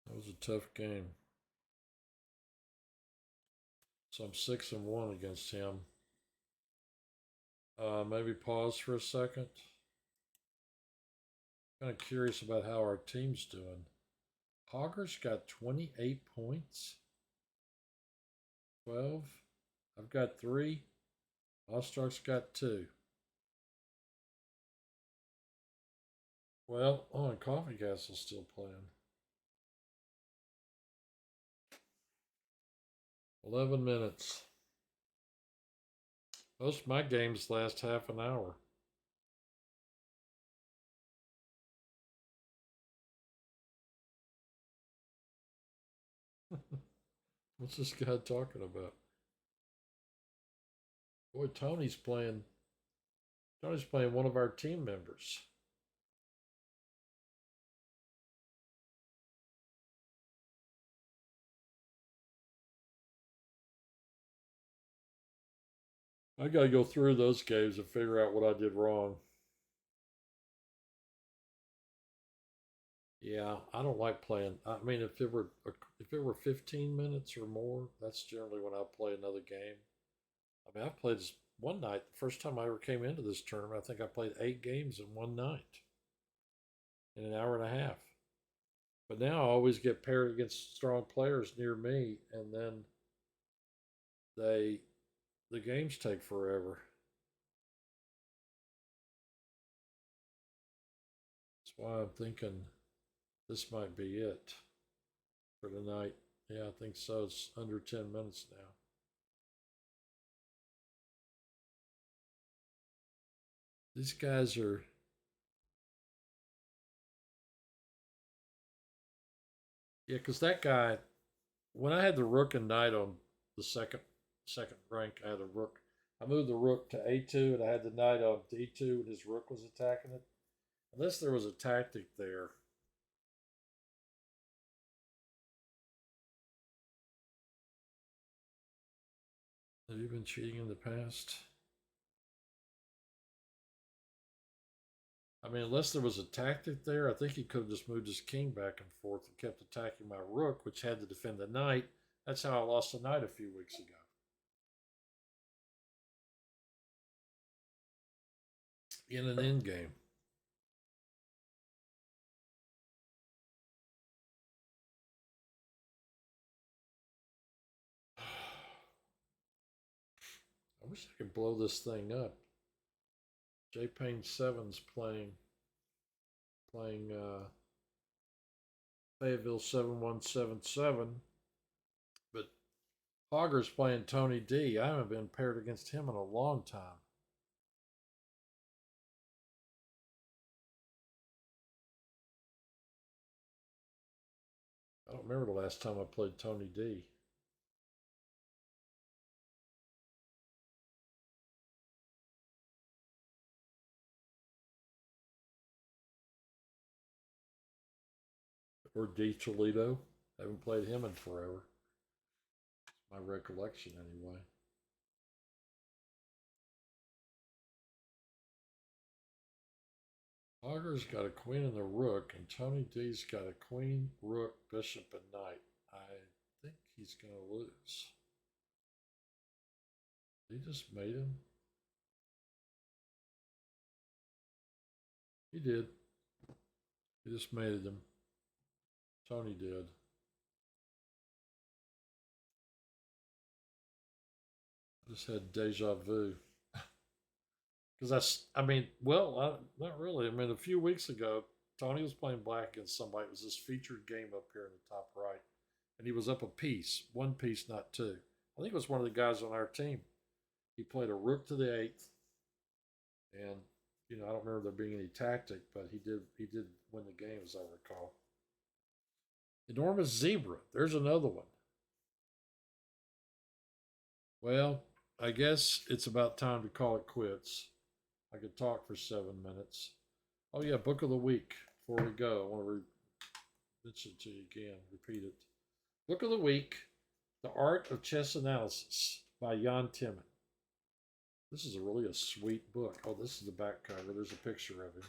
That was a tough game. So I'm 6-1 against him. Maybe pause for a second. Kind of curious about how our team's doing. Hogger's got 28 points. 12. I've got 3. Ostrok's got 2. Well, and Coffee Castle's still playing. 11 minutes. Most of my games last half an hour. What's this guy talking about? Boy, Tony's playing one of our team members. I gotta go through those games and figure out what I did wrong. Yeah, I don't like playing. I mean, if it were 15 minutes or more, that's generally when I play another game. I mean, I've played this one night. The first time I ever came into this tournament, I think I played 8 games in one night in an hour and a half. But now I always get paired against strong players near me, and then the games take forever. That's why I'm thinking this might be it for tonight. Yeah, I think so. It's under 10 minutes now. These guys are. Yeah, because that guy, when I had the rook and knight on the second rank, I had a rook. I moved the rook to a2, and I had the knight on d2, and his rook was attacking it. Unless there was a tactic there. Have you been cheating in the past? I mean, unless there was a tactic there, I think he could have just moved his king back and forth and kept attacking my rook, which had to defend the knight. That's how I lost the knight a few weeks ago. In an endgame. I wish I could blow this thing up. J Payne 7's playing Fayetteville 7177. But Hogger's playing Tony D. I haven't been paired against him in a long time. I don't remember the last time I played Tony D. Or D. Toledo. Haven't played him in forever. My recollection, anyway. Augur's got a queen and a rook, and Tony D's got a queen, rook, bishop, and knight. I think he's going to lose. He just made him. He did. He just made him. Tony did. I just had deja vu. Because I mean, well, not really. I mean, a few weeks ago, Tony was playing black against somebody. It was this featured game up here in the top right. And he was up a piece, one piece, not two. I think it was one of the guys on our team. He played a rook to the eighth. And, you know, I don't remember there being any tactic, but he did win the game, as I recall. Enormous zebra. There's another one. Well, I guess it's about time to call it quits. I could talk for 7 minutes. Oh yeah, book of the week. Before we go, I want to mention it to you again. Repeat it. Book of the week: The Art of Chess Analysis by Jan Timman. This is really a sweet book. Oh, this is the back cover. There's a picture of him.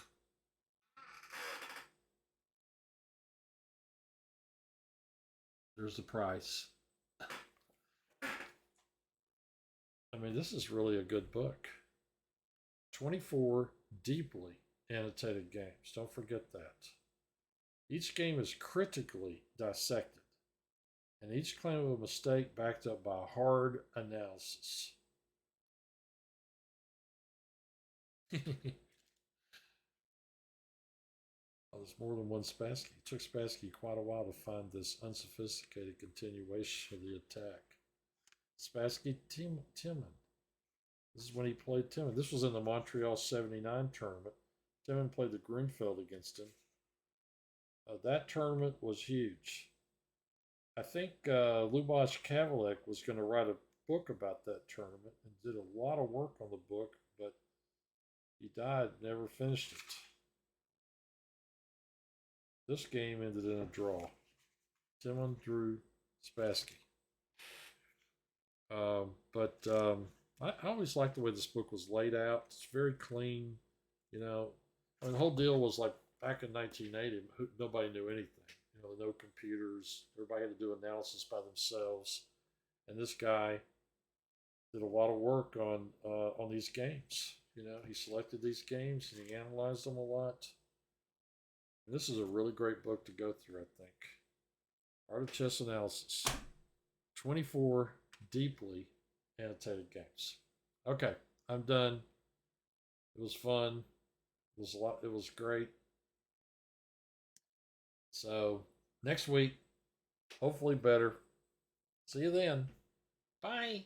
There's the price. I mean, this is really a good book. 24 deeply annotated games. Don't forget that. Each game is critically dissected, and each claim of a mistake backed up by hard analysis. Oh, there's more than one Spassky. It took Spassky quite a while to find this unsophisticated continuation of the attack. Spassky Timman. This is when he played Timman. This was in the Montreal 79 tournament. Timman played the Grunfeld against him. That tournament was huge. I think Lubos Kavalek was going to write a book about that tournament and did a lot of work on the book, but he died, never finished it. This game ended in a draw. Timman drew Spassky. I always liked the way this book was laid out. It's very clean. You know, I mean, the whole deal was like back in 1980, nobody knew anything. You know, no computers. Everybody had to do analysis by themselves. And this guy did a lot of work on these games. You know, he selected these games and he analyzed them a lot. And this is a really great book to go through, I think. Art of Chess Analysis. 24 deeply annotated games. Okay, I'm done. It was fun. It was great. So next week, hopefully better. See you then. Bye.